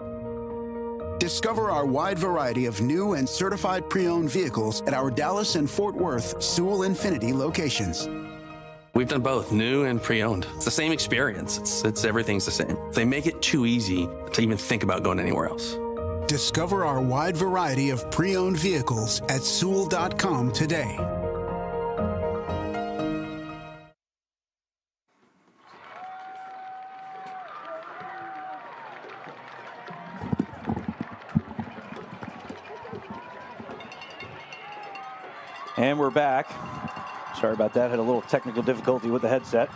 Discover our wide variety of new and certified pre-owned vehicles at our Dallas and Fort Worth Sewell Infiniti locations. We've done both new and pre-owned. It's the same experience. It's everything's the same. They make it too easy to even think about going anywhere else. Discover our wide variety of pre-owned vehicles at Sewell.com today. And we're back. Sorry about that. Had a little technical difficulty with the headset.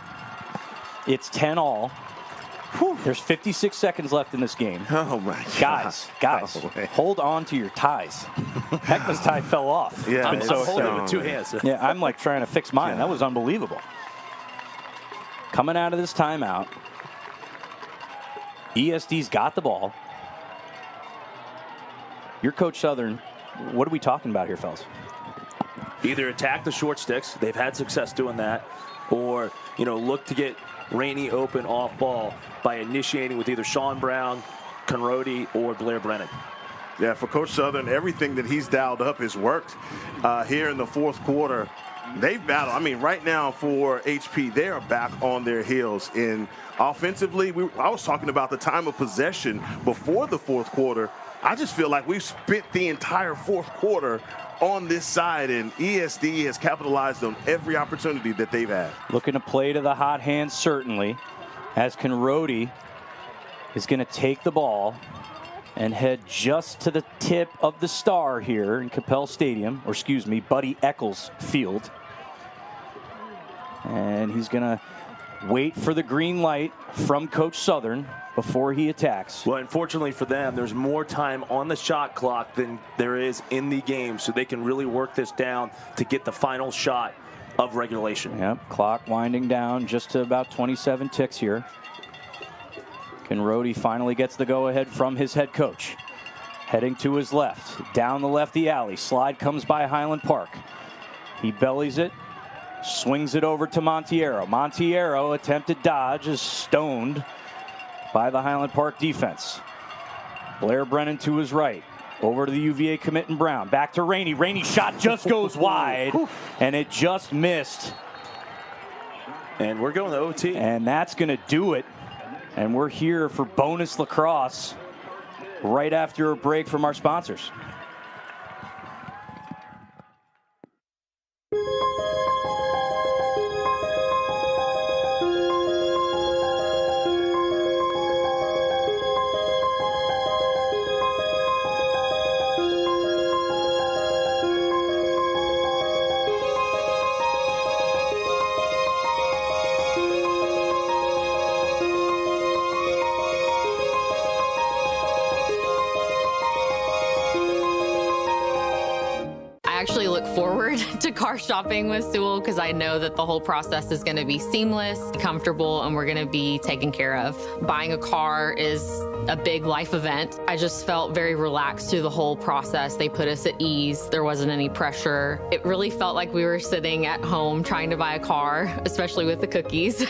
It's 10-all. There's 56 seconds left in this game. Oh, my God. Guys, hold on to your ties. Heckma's tie fell off. Yeah, I'm holding it with two hands. Yeah, I'm like trying to fix mine. That was unbelievable. Coming out of this timeout, ESD's got the ball. Your Coach Southern, what are we talking about here, fellas? Either attack the short sticks, they've had success doing that, or, look to get Rainey open off ball by initiating with either Sean Brown, Conrody, or Blair Brennan. Yeah, for Coach Southern, everything that he's dialed up has worked here in the fourth quarter. They've battled. I mean, right now for HP, they are back on their heels. In offensively, I was talking about the time of possession before the fourth quarter. I just feel like we've spent the entire fourth quarter on this side, and ESD has capitalized on every opportunity that they've had. Looking to play to the hot hand, certainly, as Conrody is going to take the ball and head just to the tip of the star here in Coppell Stadium, or excuse me, Buddy Eccles Field. And he's going to wait for the green light from Coach Southern before he attacks. Well, unfortunately for them, there's more time on the shot clock than there is in the game, so they can really work this down to get the final shot of regulation. Yep, clock winding down just to about 27 ticks here. Conrody finally gets the go-ahead from his head coach. Heading to his left, down the lefty alley. Slide comes by Highland Park. He bellies it, swings it over to Montiero. Montiero, attempted dodge, is stoned by the Highland Park defense. Blair Brennan to his right. Over to the UVA commit and Brown. Back to Rainey. Rainey's shot just goes wide, and it just missed. And we're going to OT. And that's going to do it. And we're here for bonus lacrosse right after a break from our sponsors. To car shopping with Sewell because I know that the whole process is going to be seamless, comfortable, and we're going to be taken care of. Buying a car is a big life event. I just felt very relaxed through the whole process. They put us at ease. There wasn't any pressure. It really felt like we were sitting at home trying to buy a car, especially with the cookies.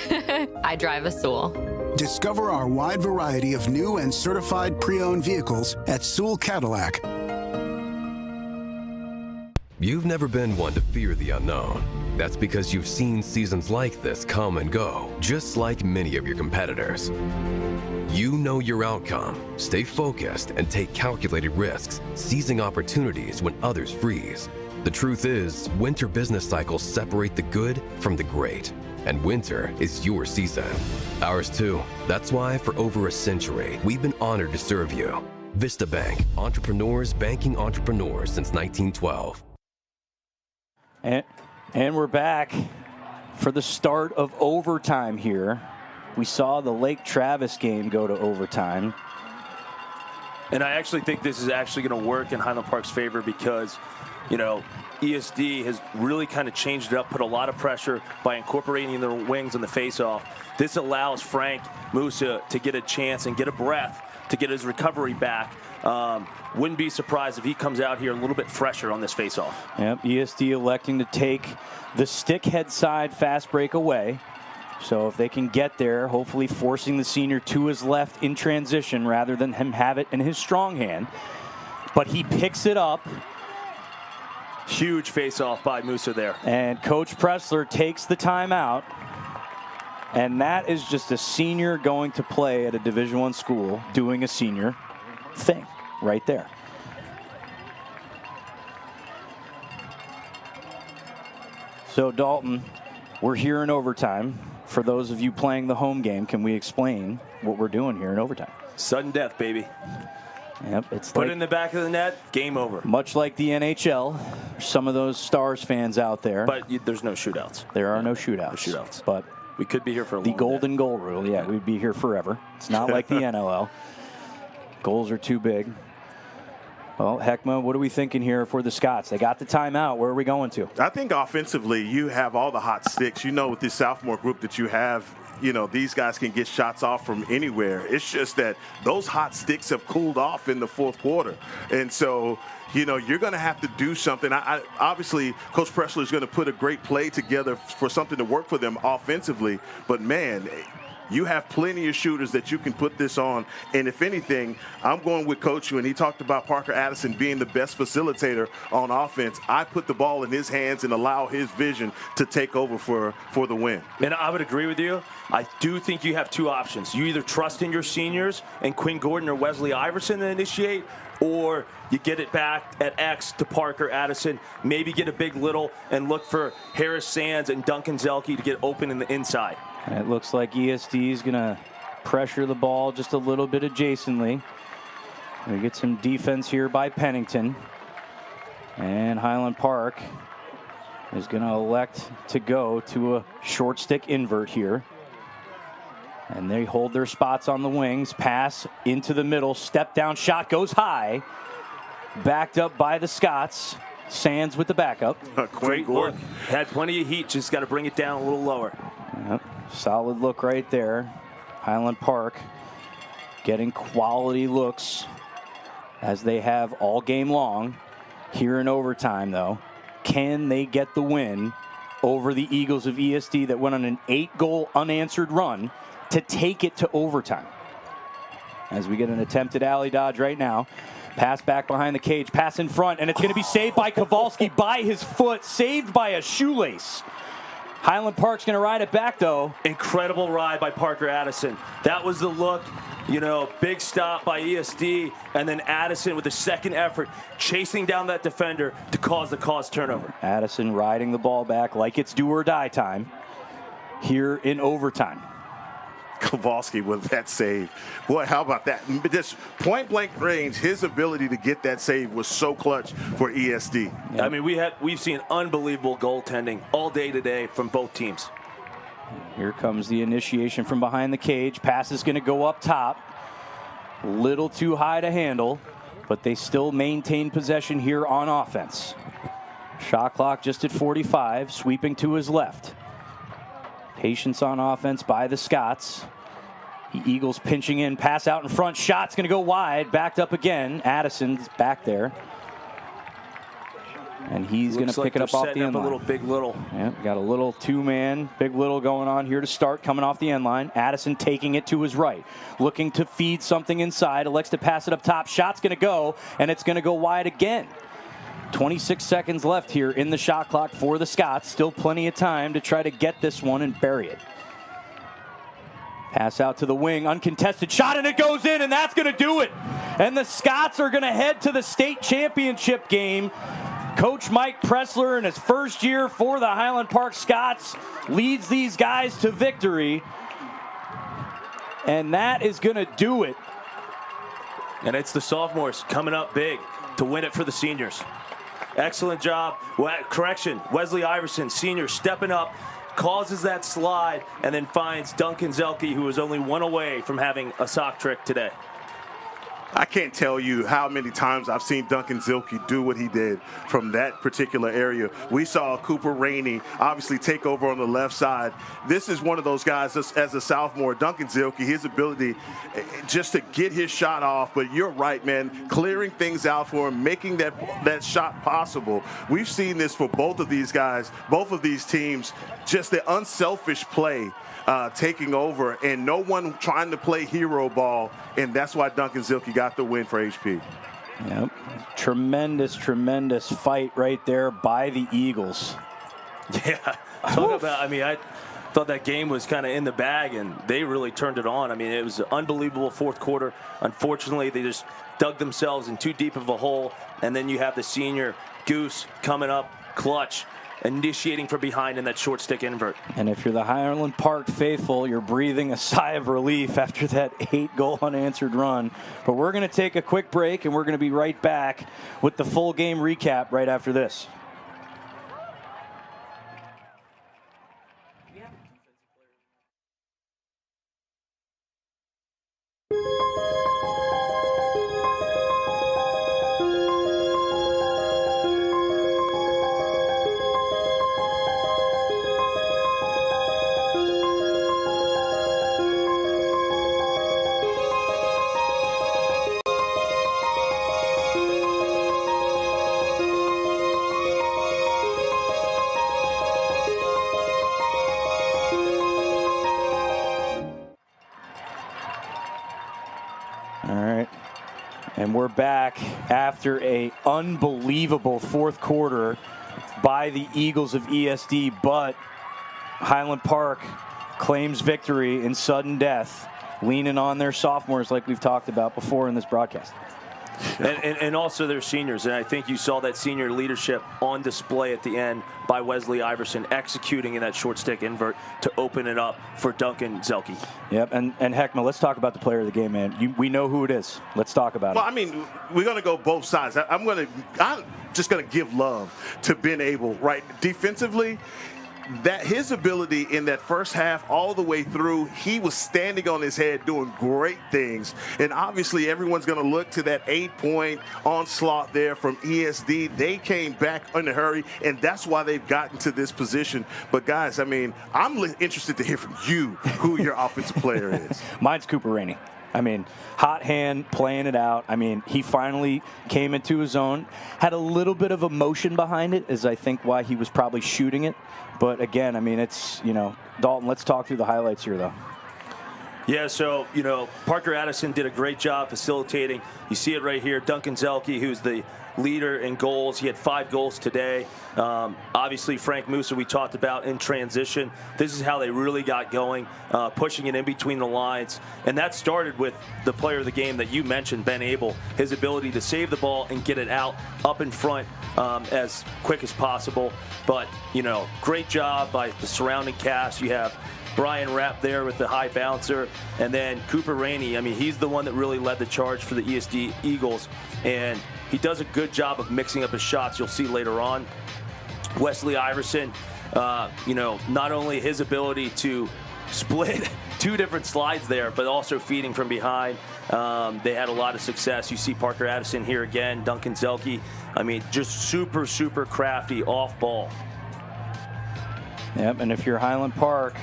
I drive a Sewell. Discover our wide variety of new and certified pre-owned vehicles at Sewell Cadillac. You've never been one to fear the unknown. That's because you've seen seasons like this come and go, just like many of your competitors. You know your outcome, stay focused, and take calculated risks, seizing opportunities when others freeze. The truth is, winter business cycles separate the good from the great, and winter is your season. Ours too. That's why for over a century, we've been honored to serve you. Vista Bank, entrepreneurs banking entrepreneurs since 1912. And we're back for the start of overtime here. We saw the Lake Travis game go to overtime. And I actually think this is actually going to work in Highland Park's favor because, ESD has really kind of changed it up, put a lot of pressure by incorporating their wings on the faceoff. This allows Frank Musa to get a chance and get a breath to get his recovery back Wouldn't be surprised if he comes out here a little bit fresher on this faceoff. Yep, ESD electing to take the stick head side fast break away. So if they can get there, hopefully forcing the senior to his left in transition rather than him have it in his strong hand. But he picks it up. Huge face-off by Musa there. And Coach Pressler takes the timeout. And that is just a senior going to play at a Division I school doing a senior thing right there. So Dalton, we're here in overtime. For those of you playing the home game, can we explain what we're doing here in overtime? Sudden death, baby. Yep, it's Put like, it in the back of the net, game over. Much like the NHL, some of those Stars fans out there. But there's no shootouts. There are no shootouts. No shootouts. But we could be here for a the long golden day. goal rule, yeah, we'd be here forever. It's not like the NLL. Goals are too big. Well, Heckma, what are we thinking here for the Scots? They got the timeout. Where are we going to? I think offensively, you have all the hot sticks. You know, with this sophomore group that you have, you know, these guys can get shots off from anywhere. It's just that those hot sticks have cooled off in the fourth quarter. And so, you know, you're going to have to do something. Obviously, Coach Pressler is going to put a great play together for something to work for them offensively. But, man, you have plenty of shooters that you can put this on. And if anything, I'm going with Coach when he talked about Parker Addison being the best facilitator on offense. I put the ball in his hands and allow his vision to take over for the win. And I would agree with you. I do think you have two options. You either trust in your seniors and Quinn Gordon or Wesley Iverson to initiate, or you get it back at X to Parker Addison, maybe get a big little and look for Harris Sands and Duncan Zelke to get open in the inside. And it looks like ESD is going to pressure the ball just a little bit adjacently. We get some defense here by Pennington. And Highland Park is going to elect to go to a short stick invert here. And they hold their spots on the wings. Pass into the middle. Step down shot goes high. Backed up by the Scots. Sands with the backup. Great look. Had plenty of heat. Just got to bring it down a little lower. Yep. Solid look right there. Highland Park getting quality looks as they have all game long. Here in overtime, though, can they get the win over the Eagles of ESD that went on an 8-goal unanswered run to take it to overtime? As we get an attempted alley dodge right now. Pass back behind the cage, pass in front, and it's going to be saved by Kowalski by his foot, saved by a shoelace. Highland Park's going to ride it back, though. Incredible ride by Parker Addison. That was the look, you know, big stop by ESD, and then Addison with a second effort, chasing down that defender to cause the turnover. Addison riding the ball back like it's do or die time here in overtime. Kowalski with that save. Boy, how about that? Just point-blank range, his ability to get that save was so clutch for ESD. Yep. I mean, we've seen unbelievable goaltending all day today from both teams. Here comes the initiation from behind the cage. Pass is going to go up top. Little too high to handle, but they still maintain possession here on offense. Shot clock just at 45, sweeping to his left. Patience on offense by the Scots. The Eagles pinching in, pass out in front. Shot's going to go wide, backed up again. Addison's back there. And he's going to pick it up off the end line. A little big little. Yeah, got a little two-man, big little going on here to start, coming off the end line. Addison taking it to his right, looking to feed something inside. Elects to pass it up top. Shot's going to go, and it's going to go wide again. 26 seconds left here in the shot clock for the Scots. Still plenty of time to try to get this one and bury it. Pass out to the wing, uncontested shot, and it goes in, and that's going to do it. And the Scots are going to head to the state championship game. Coach Mike Pressler, in his first year for the Highland Park Scots, leads these guys to victory. And that is going to do it. And it's the sophomores coming up big to win it for the seniors. Excellent job. Correction, Wesley Iverson, senior, stepping up, causes that slide, and then finds Duncan Zelke, who was only one away from having a sock trick today. I can't tell you how many times I've seen Duncan Zilke do what he did from that particular area. We saw Cooper Rainey obviously take over on the left side. This is one of those guys as a sophomore, Duncan Zilke, his ability just to get his shot off. But you're right, man, clearing things out for him, making that shot possible. We've seen this for both of these guys, both of these teams, just the unselfish play. Taking over and no one trying to play hero ball, and that's why Duncan Zilke got the win for HP. Yep. Tremendous fight right there by the Eagles. Yeah. Talk about, I mean, I thought that game was kind of in the bag, and they really turned it on. I mean, it was an unbelievable fourth quarter. Unfortunately, they just dug themselves in too deep of a hole, and then you have the senior Goose coming up clutch, initiating from behind in that short stick invert. And if you're the Highland Park faithful, you're breathing a sigh of relief after that 8-goal unanswered run. But we're going to take a quick break, and we're going to be right back with the full game recap right after this. And we're back after a unbelievable fourth quarter by the Eagles of ESD, but Highland Park claims victory in sudden death, leaning on their sophomores like we've talked about before in this broadcast. And also their seniors. And I think you saw that senior leadership on display at the end by Wesley Iverson executing in that short stick invert to open it up for Duncan Zilke. Yep, and Heckma, let's talk about the player of the game, man. We know who it is. Let's talk about it. Well, I mean, we're going to go both sides. I'm just going to give love to Ben Abel, right? Defensively, that his ability in that first half all the way through, he was standing on his head doing great things. And obviously everyone's going to look to that 8-point onslaught there from ESD. They came back in a hurry, and that's why they've gotten to this position. But guys, I mean, I'm interested to hear from you who your offensive player is. Mine's Cooper Rainey. I mean, hot hand, playing it out. I mean, he finally came into his own. Had a little bit of emotion behind it, is I think why he was probably shooting it. But again, I mean, it's, Dalton, let's talk through the highlights here, though. Yeah, so, Parker Addison did a great job facilitating. You see it right here. Duncan Zilke, who's the leader in goals. He had 5 goals today. Obviously, Frank Musa, we talked about in transition. This is how they really got going, pushing it in between the lines. And that started with the player of the game that you mentioned, Ben Abel, his ability to save the ball and get it out up in front as quick as possible. But, great job by the surrounding cast. You have Brian Rapp there with the high bouncer, and then Cooper Rainey. I mean, he's the one that really led the charge for the ESD Eagles, and he does a good job of mixing up his shots. You'll see later on. Wesley Iverson, not only his ability to split 2 different slides there, but also feeding from behind. They had a lot of success. You see Parker Addison here again, Duncan Zilke. I mean, just super, super crafty off ball. Yep, and if you're Highland Park,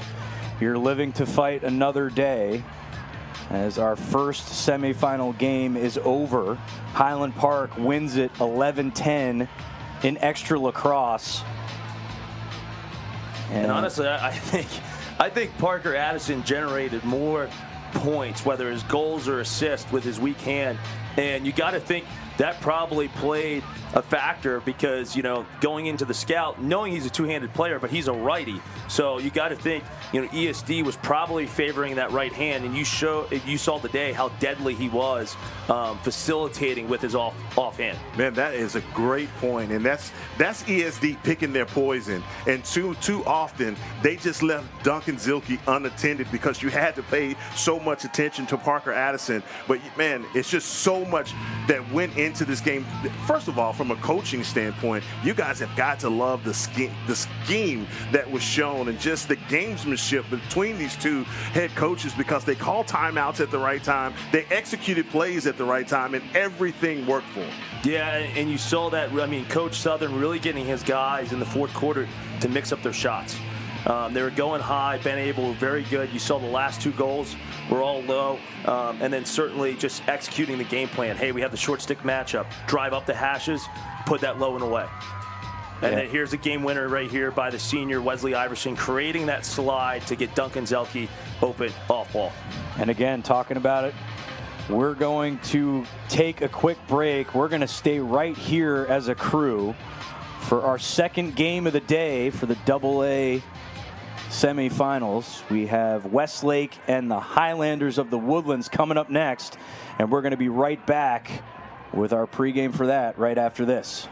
you're living to fight another day as our first semifinal game is over. Highland Park wins it 11-10 in extra lacrosse. And honestly, I think Parker Addison generated more points, whether his goals or assists, with his weak hand. And you got to think that probably played a factor because, going into the scout, knowing he's a two-handed player, but he's a righty. So you got to think, ESD was probably favoring that right hand, and you saw today how deadly he was facilitating with his offhand. Man, that is a great point, and that's ESD picking their poison. And too often they just left Duncan Zilke unattended because you had to pay so much attention to Parker Addison. But man, it's just so much that went into this game. First of all, from from a coaching standpoint, you guys have got to love the scheme that was shown and just the gamesmanship between these two head coaches, because they call timeouts at the right time, they executed plays at the right time, and everything worked for them. Yeah, and you saw that. I mean, Coach Southern really getting his guys in the fourth quarter to mix up their shots. They were going high. Ben Abel very good. You saw the last 2 goals were all low. And then certainly just executing the game plan. Hey, we have the short stick matchup. Drive up the hashes, put that low and away. And then here's a game winner right here by the senior Wesley Iverson, creating that slide to get Duncan Zelke open off ball. And again, talking about it, we're going to take a quick break. We're going to stay right here as a crew for our second game of the day for the AA semifinals. We have Westlake and the Highlanders of the Woodlands coming up next, and we're going to be right back with our pregame for that right after this.